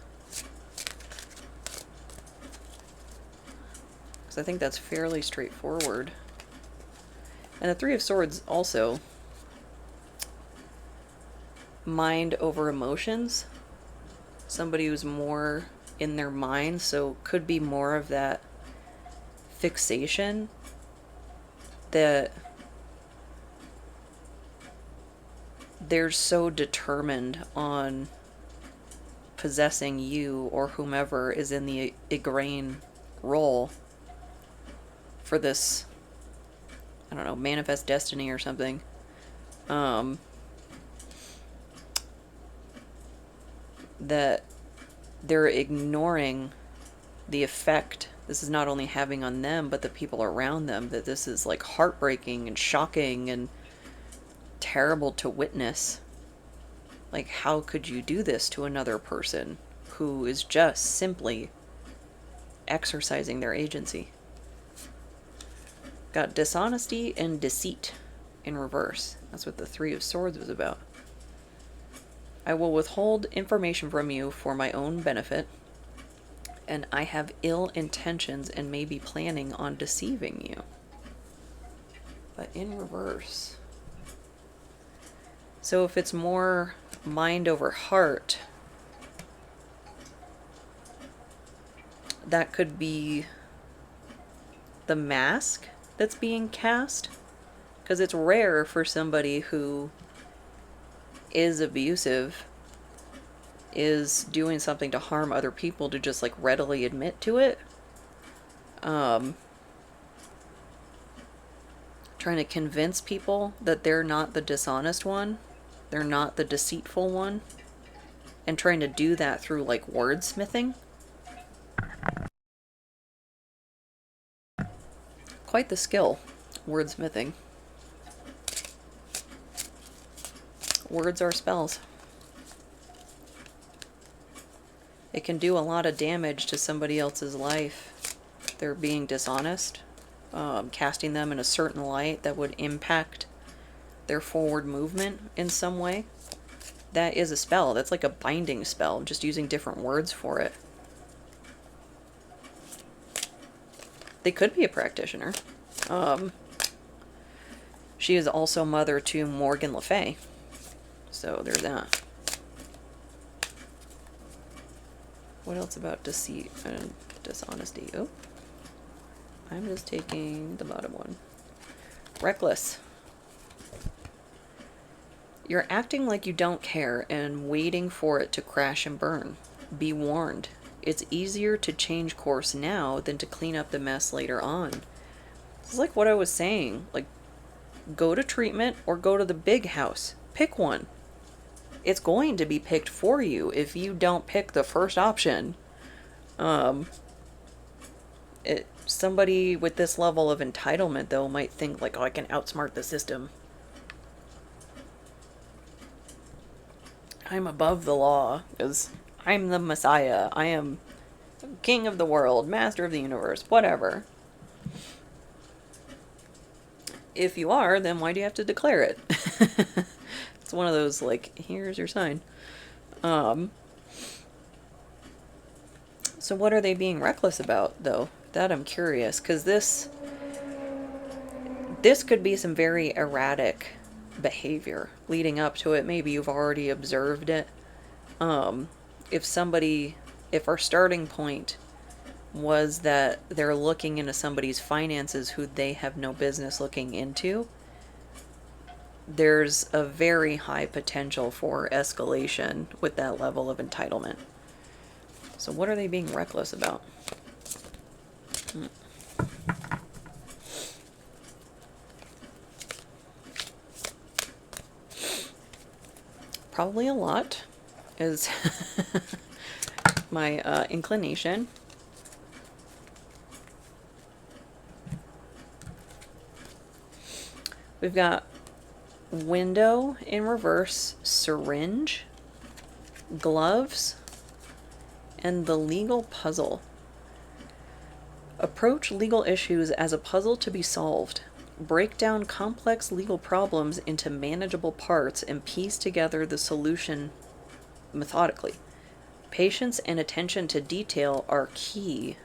Because I think that's fairly straightforward. And the 3 of Swords also, mind over emotions. Somebody who's more in their mind, so could be more of that fixation that they're so determined on possessing you or whomever is in the Igraine role for this, I don't know, manifest destiny or something. That they're ignoring the effect this is not only having on them, but the people around them, that this is like heartbreaking and shocking and terrible to witness. Like, how could you do this to another person who is just simply exercising their agency? Got dishonesty and deceit in reverse. That's what the Three of Swords was about. I will withhold information from you for my own benefit, and I have ill intentions and may be planning on deceiving you. But in reverse. So if it's more mind over heart, that could be the mask that's being cast. Because it's rare for somebody who is abusive, is doing something to harm other people, to just like readily admit to it. Trying to convince people that they're not the dishonest one, they're not the deceitful one, and trying to do that through like wordsmithing. Quite the skill, wordsmithing. Words are spells. It can do a lot of damage to somebody else's life. They're being dishonest, casting them in a certain light that would impact their forward movement in some way. That is a spell. That's like a binding spell, just using different words for it. They could be a practitioner. She is also mother to Morgan Le Fay. So there's that. What else about deceit and dishonesty? Oh, I'm just taking the bottom one. Reckless. You're acting like you don't care and waiting for it to crash and burn. Be warned. It's easier to change course now than to clean up the mess later on. It's like what I was saying. Like, go to treatment or go to the big house. Pick one. It's going to be picked for you if you don't pick the first option. Somebody with this level of entitlement, though, might think like, oh, I can outsmart the system. I'm above the law because I'm the Messiah. I am king of the world, master of the universe, whatever. If you are, then why do you have to declare it? It's one of those, like, here's your sign. So what are they being reckless about, though? That I'm curious, because this could be some very erratic behavior leading up to it. Maybe you've already observed it. If our starting point was that they're looking into somebody's finances who they have no business looking into, there's a very high potential for escalation with that level of entitlement. So what are they being reckless about? Probably a lot is my inclination. We've got window in reverse, syringe, gloves, and the legal puzzle. Approach legal issues as a puzzle to be solved. Break down complex legal problems into manageable parts and piece together the solution methodically. Patience and attention to detail are key.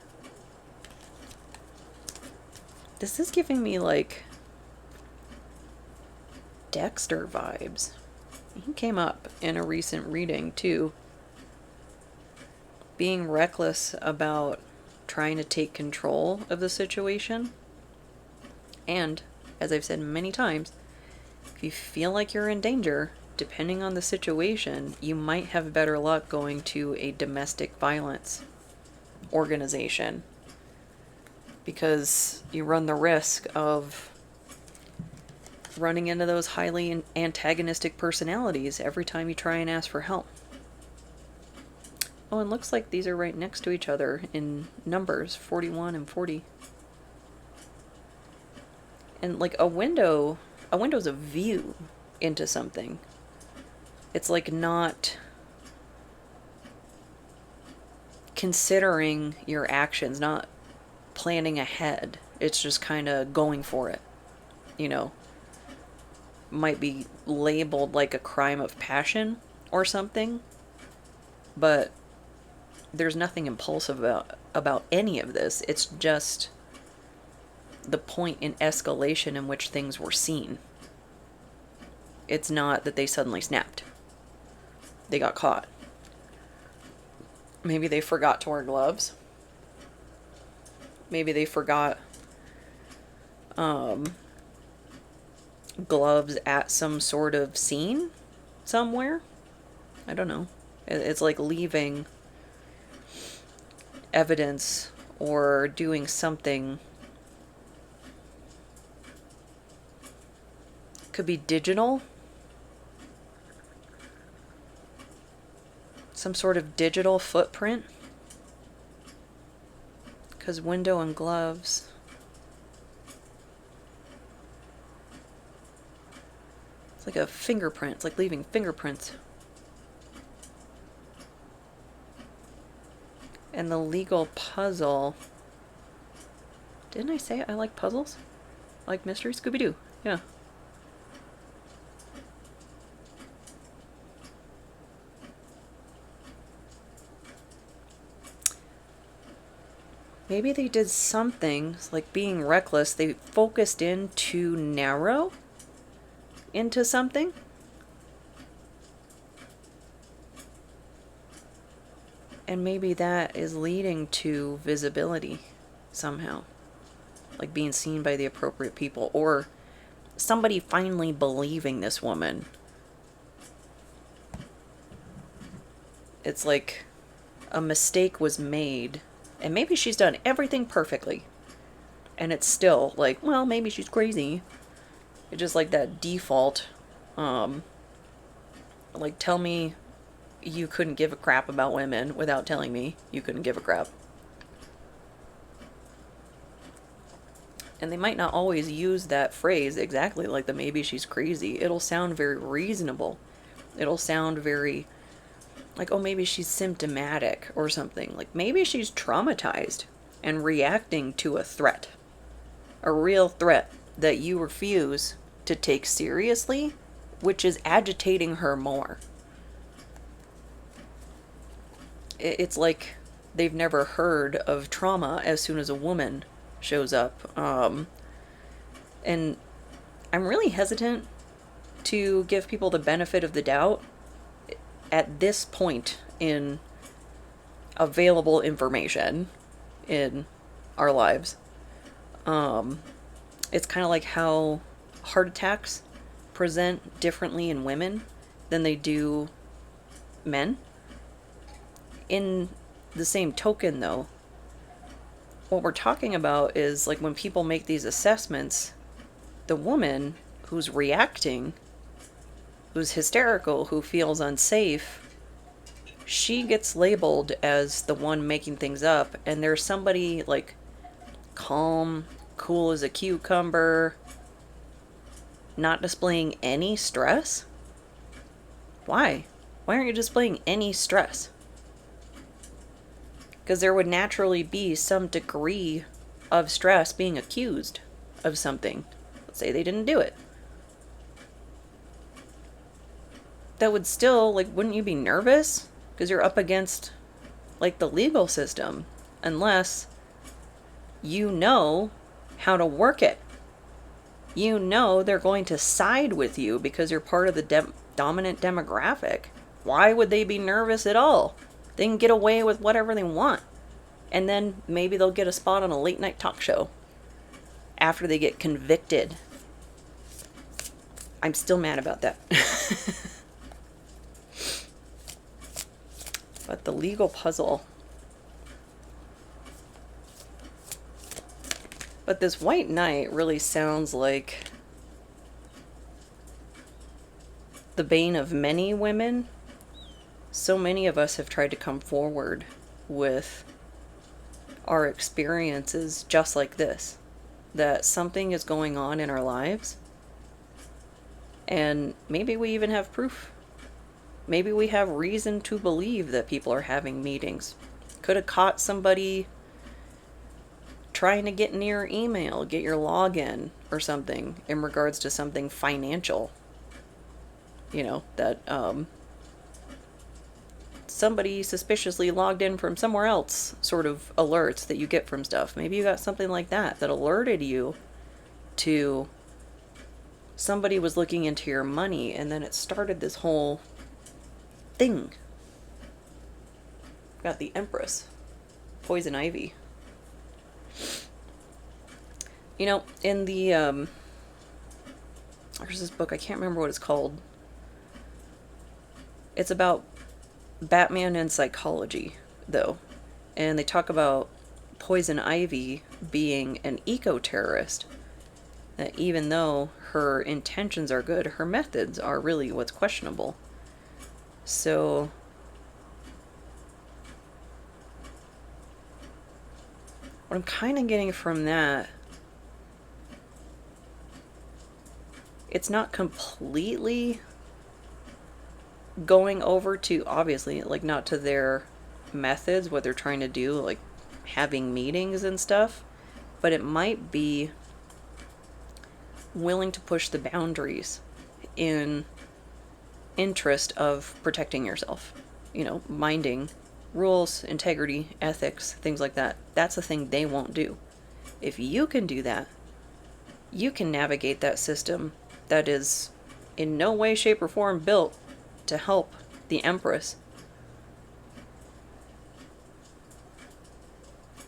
This is giving me like Dexter vibes. He came up in a recent reading too. Being reckless about trying to take control of the situation. And, as I've said many times, if you feel like you're in danger, depending on the situation, you might have better luck going to a domestic violence organization. Because you run the risk of running into those highly antagonistic personalities every time you try and ask for help. Oh, and looks like these are right next to each other in numbers, 41 and 40. And like a window's a view. into something. It's like not considering your actions, not planning ahead. It's just kind of going for it, you know. Might be labeled like a crime of passion or something, but there's nothing impulsive about any of this. It's just the point in escalation in which things were seen. It's not that they suddenly snapped. They got caught. Maybe they forgot to wear gloves. Maybe they forgot gloves at some sort of scene somewhere. I don't know. It's like leaving evidence or doing something. Could be digital. Some sort of digital footprint. Because window and gloves. It's like a fingerprint. It's like leaving fingerprints. And the legal puzzle. Didn't I say I like puzzles? I like mystery? Scooby-Doo. Yeah. Maybe they did something, like being reckless. They focused in too narrow into something. And maybe that is leading to visibility somehow. Like being seen by the appropriate people. Or somebody finally believing this woman. It's like a mistake was made. And maybe she's done everything perfectly. And it's still like, well, maybe she's crazy. It's just like that default. Like, tell me you couldn't give a crap about women without telling me you couldn't give a crap. And they might not always use that phrase exactly like the maybe she's crazy. It'll sound very reasonable. It'll sound very like, oh, maybe she's symptomatic or something. Like, maybe she's traumatized and reacting to a threat. A real threat that you refuse to take seriously, which is agitating her more. It's like they've never heard of trauma as soon as a woman shows up. And I'm really hesitant to give people the benefit of the doubt at this point in available information in our lives. It's kind of like how heart attacks present differently in women than they do men. In the same token, though, what we're talking about is like when people make these assessments, the woman who's reacting, who's hysterical, who feels unsafe, she gets labeled as the one making things up. And there's somebody like calm, cool as a cucumber, not displaying any stress. Why? Why aren't you displaying any stress? Because there would naturally be some degree of stress being accused of something. Let's say they didn't do it. That would still, like, wouldn't you be nervous? Because you're up against, like, the legal system. Unless you know how to work it. You know they're going to side with you because you're part of the dominant demographic. Why would they be nervous at all? They can get away with whatever they want. And then maybe they'll get a spot on a late night talk show after they get convicted. I'm still mad about that. But the legal puzzle. But this White Knight really sounds like the bane of many women. So many of us have tried to come forward with our experiences just like this. That something is going on in our lives And maybe we even have proof. Maybe we have reason to believe that people are having meetings. Could have caught somebody trying to get near email, get your login or something in regards to something financial. You know, that somebody suspiciously logged in from somewhere else sort of alerts that you get from stuff. Maybe you got something like that that alerted you to somebody was looking into your money, and then it started this whole thing. Got the Empress, poison ivy. You know, in the there's this book, I can't remember what it's called. It's about Batman and psychology, though. And they talk about poison ivy being an eco-terrorist. That even though her intentions are good, her methods are really what's questionable. So what I'm kind of getting from that, it's not completely going over to, obviously, like, not to their methods, what they're trying to do, like having meetings and stuff, but it might be willing to push the boundaries in interest of protecting yourself. You know, minding rules, integrity, ethics, things like that. That's a thing they won't do. If you can do that, you can navigate that system that is in no way, shape, or form built to help the Empress.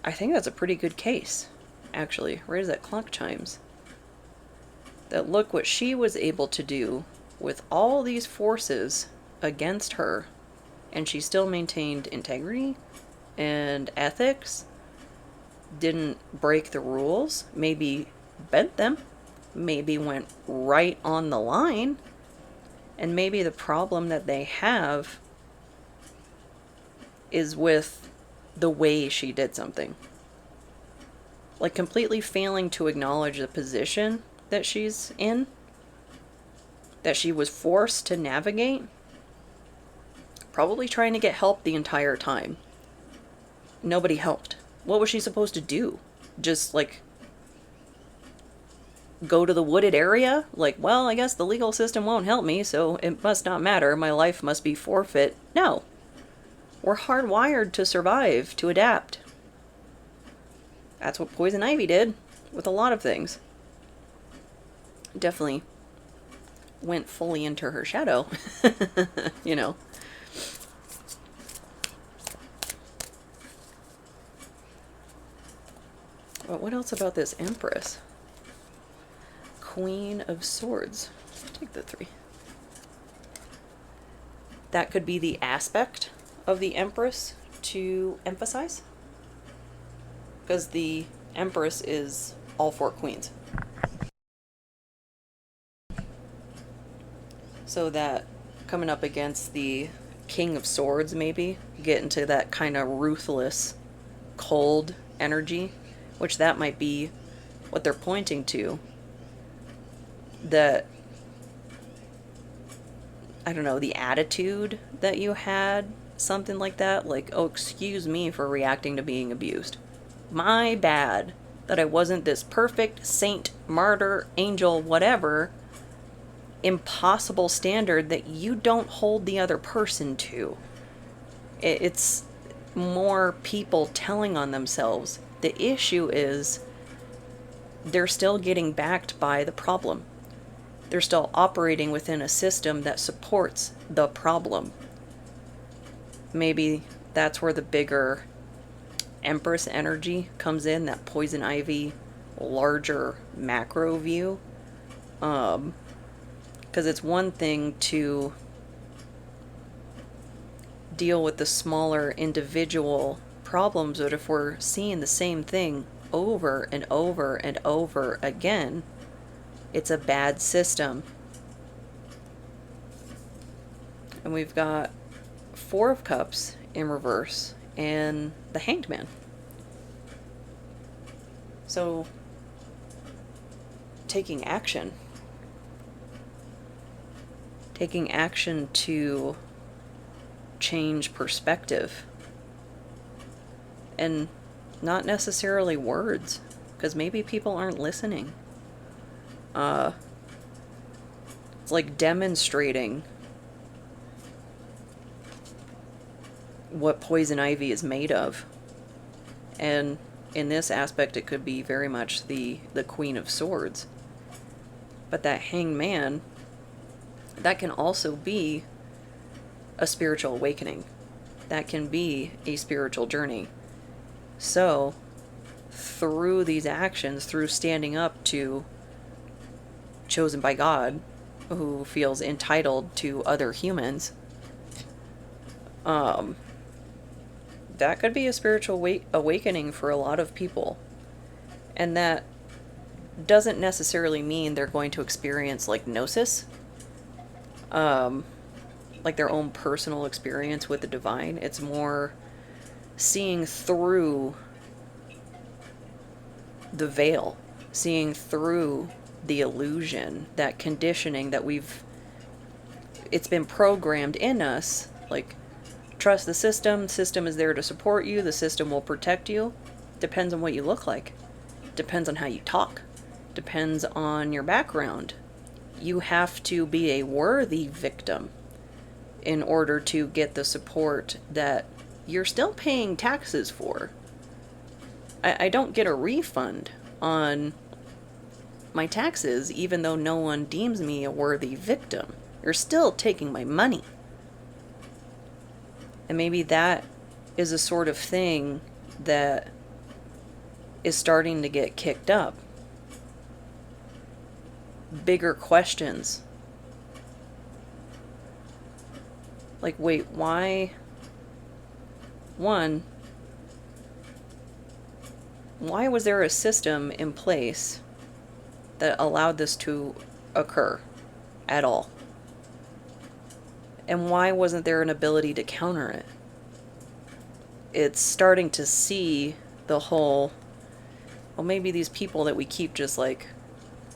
I think that's a pretty good case, actually. Right as that clock chimes. That look what she was able to do with all these forces against her, and she still maintained integrity and ethics, didn't break the rules, maybe bent them, maybe went right on the line, and maybe the problem that they have is with the way she did something. Like completely failing to acknowledge the position that she's in, that she was forced to navigate, probably trying to get help the entire time. Nobody helped. What was she supposed to do? Just, like, go to the wooded area? Like, well, I guess the legal system won't help me, so it must not matter. My life must be forfeit. No. We're hardwired to survive, to adapt. That's what poison ivy did with a lot of things. Definitely went fully into her shadow, you know. But what else about this Empress? Queen of Swords. Take the 3. That could be the aspect of the Empress to emphasize. Because the Empress is all 4 queens. So that coming up against the King of Swords, maybe, get into that kind of ruthless, cold energy, which that might be what they're pointing to. That, I don't know, the attitude that you had, something like that, like, oh, excuse me for reacting to being abused. My bad that I wasn't this perfect saint, martyr, angel, whatever, impossible standard that you don't hold the other person to. It's more people telling on themselves. The issue is they're still getting backed by the problem. They're still operating within a system that supports the problem. Maybe that's where the bigger Empress energy comes in, that poison ivy, larger macro view. Because it's one thing to deal with the smaller individual problems, but if we're seeing the same thing over and over and over again, it's a bad system. And we've got 4 of Cups in reverse and the Hanged Man. So, taking action. taking action to change perspective. And not necessarily words, because maybe people aren't listening. It's like demonstrating what poison ivy is made of. And in this aspect, it could be very much the Queen of Swords. But that Hanged Man, that can also be a spiritual awakening. That can be a spiritual journey. So, through these actions, through standing up to chosen by God, who feels entitled to other humans, that could be a spiritual awakening for a lot of people. And that doesn't necessarily mean they're going to experience like gnosis, like their own personal experience with the divine. It's more seeing through the veil, seeing through the illusion, that conditioning that it's been programmed in us, like, trust the system is there to support you, the system will protect you. Depends on what you look like, depends on how you talk, depends on your background. You have to be a worthy victim in order to get the support that you're still paying taxes for. I don't get a refund on my taxes, even though no one deems me a worthy victim. You're still taking my money. And maybe that is a sort of thing that is starting to get kicked up. Bigger questions. Like, wait, why? One, why was there a system in place that allowed this to occur at all? And why wasn't there an ability to counter it? It's starting to see the whole, well, maybe these people that we keep just like,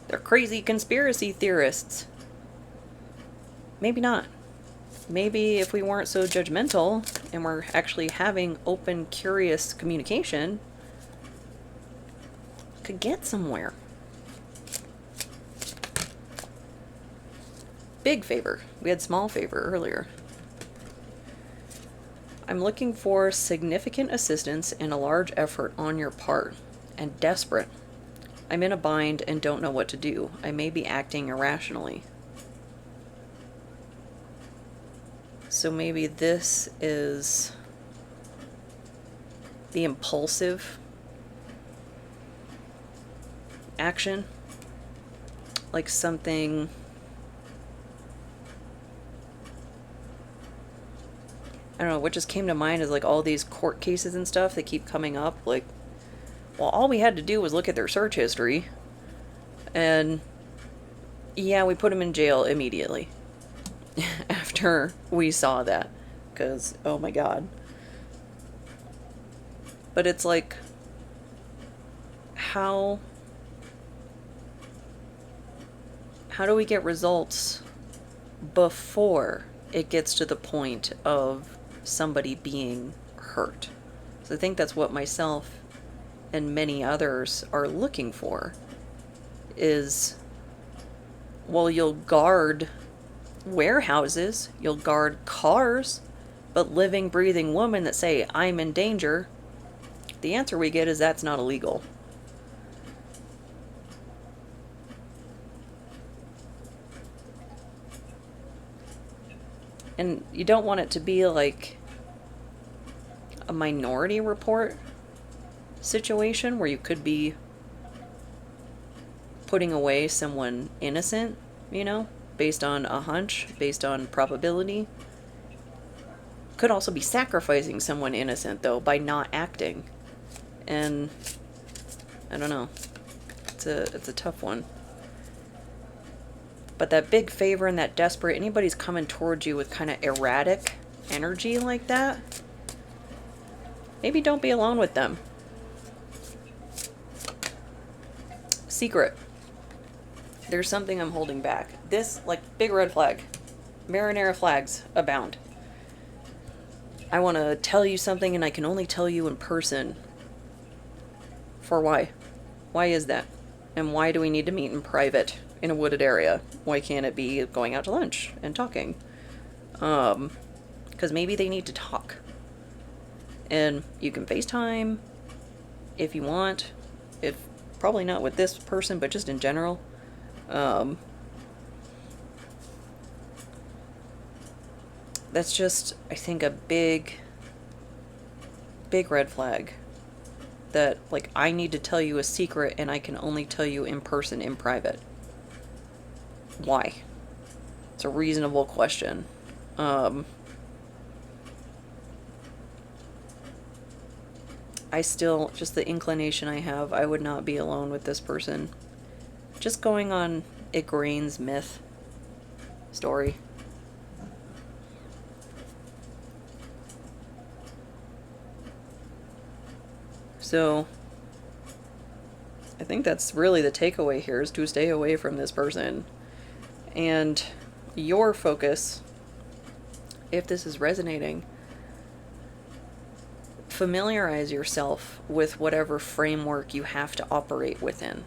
they're crazy conspiracy theorists. Maybe not. Maybe if we weren't so judgmental and we're actually having open, curious communication, could get somewhere. Big favor. We had small favor earlier. I'm looking for significant assistance and a large effort on your part, and desperate. I'm in a bind and don't know what to do. I may be acting irrationally. So maybe this is the impulsive action, like something, I don't know, what just came to mind is like all these court cases and stuff that keep coming up. Like, well, all we had to do was look at their search history, and yeah, we put them in jail immediately after we saw that, because, oh my god. But it's like, how do we get results before it gets to the point of somebody being hurt? So I think that's what myself and many others are looking for, is, well, you'll guard warehouses, you'll guard cars, but living, breathing women that say, I'm in danger, the answer we get is that's not illegal. And you don't want it to be like a Minority Report situation where you could be putting away someone innocent, you know, based on a hunch, based on probability. Could also be sacrificing someone innocent, though, by not acting. And I don't know. It's a tough one. But that big favor and that desperate, anybody's coming towards you with kind of erratic energy like that, maybe don't be alone with them. Secret. There's something I'm holding back. This, like, big red flag. Marinara flags abound. I want to tell you something and I can only tell you in person. For why? Why is that? And why do we need to meet in private in a wooded area? Why can't it be going out to lunch and talking? Because maybe they need to talk. And you can FaceTime if you want. If probably not with this person, but just in general. That's just, I think, a big red flag. That, like, I need to tell you a secret and I can only tell you in person, in private. Why? It's a reasonable question. I still, just the inclination I have, I would not be alone with this person. Just going on Igraine's myth story. So, I think that's really the takeaway here, is to stay away from this person. And your focus, if this is resonating, familiarize yourself with whatever framework you have to operate within.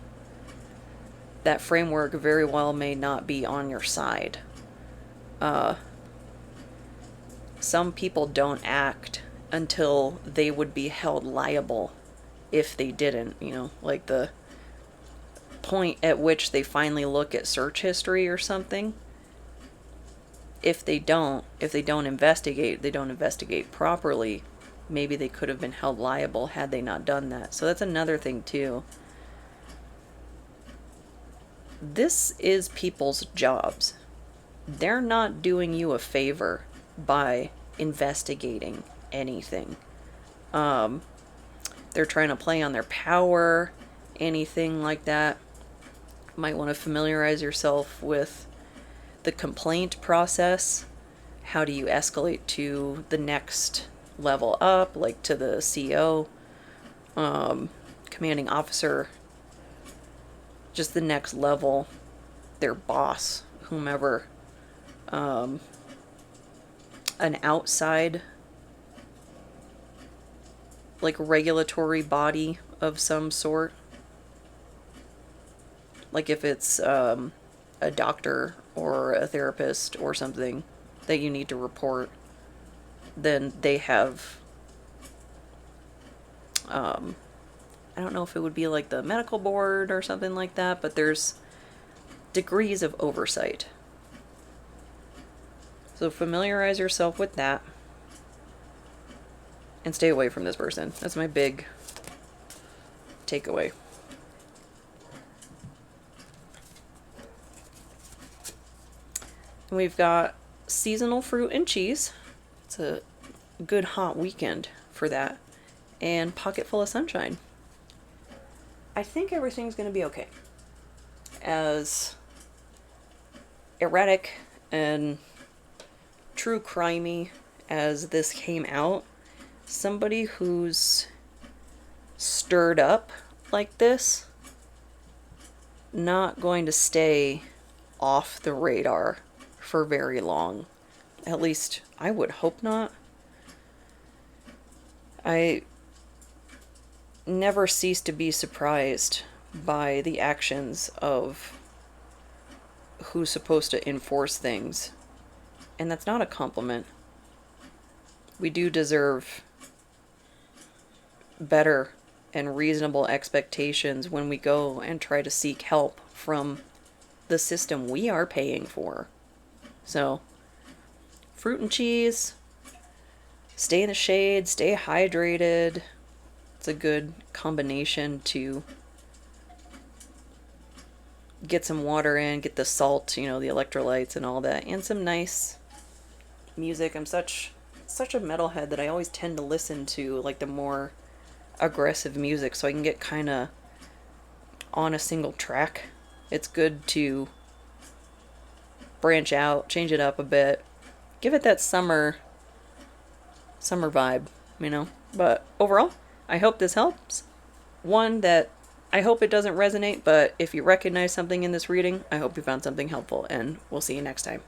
That framework very well may not be on your side. Some people don't act until they would be held liable if they didn't, you know, like the point at which they finally look at search history or something. If they don't investigate properly, maybe they could have been held liable had they not done that. So that's another thing too. This is people's jobs. They're not doing you a favor by investigating anything. They're trying to play on their power, anything like that. Might want to familiarize yourself with the complaint process. How do you escalate to the next level up, like to the CO, commanding officer, just the next level, their boss, whomever, an outside, like, regulatory body of some sort. Like if it's a doctor or a therapist or something that you need to report, then they have, I don't know if it would be like the medical board or something like that, but there's degrees of oversight. So familiarize yourself with that and stay away from this person. That's my big takeaway. And we've got seasonal fruit and cheese. It's a good hot weekend for that. And pocket full of sunshine. I think everything's going to be okay. As erratic and true crimey as this came out, somebody who's stirred up like this, not going to stay off the radar for very long. At least I would hope not. I never cease to be surprised by the actions of who's supposed to enforce things. And that's not a compliment. We do deserve better and reasonable expectations when we go and try to seek help from the system we are paying for. So, fruit and cheese, stay in the shade, stay hydrated. It's a good combination to get some water in, get the salt, you know, the electrolytes and all that, and some nice music. I'm such a metalhead that I always tend to listen to like the more aggressive music so I can get kind of on a single track. It's good to branch out, change it up a bit, give it that summer vibe, you know. But overall, I hope this helps. One, that I hope it doesn't resonate, but if you recognize something in this reading, I hope you found something helpful, and we'll see you next time.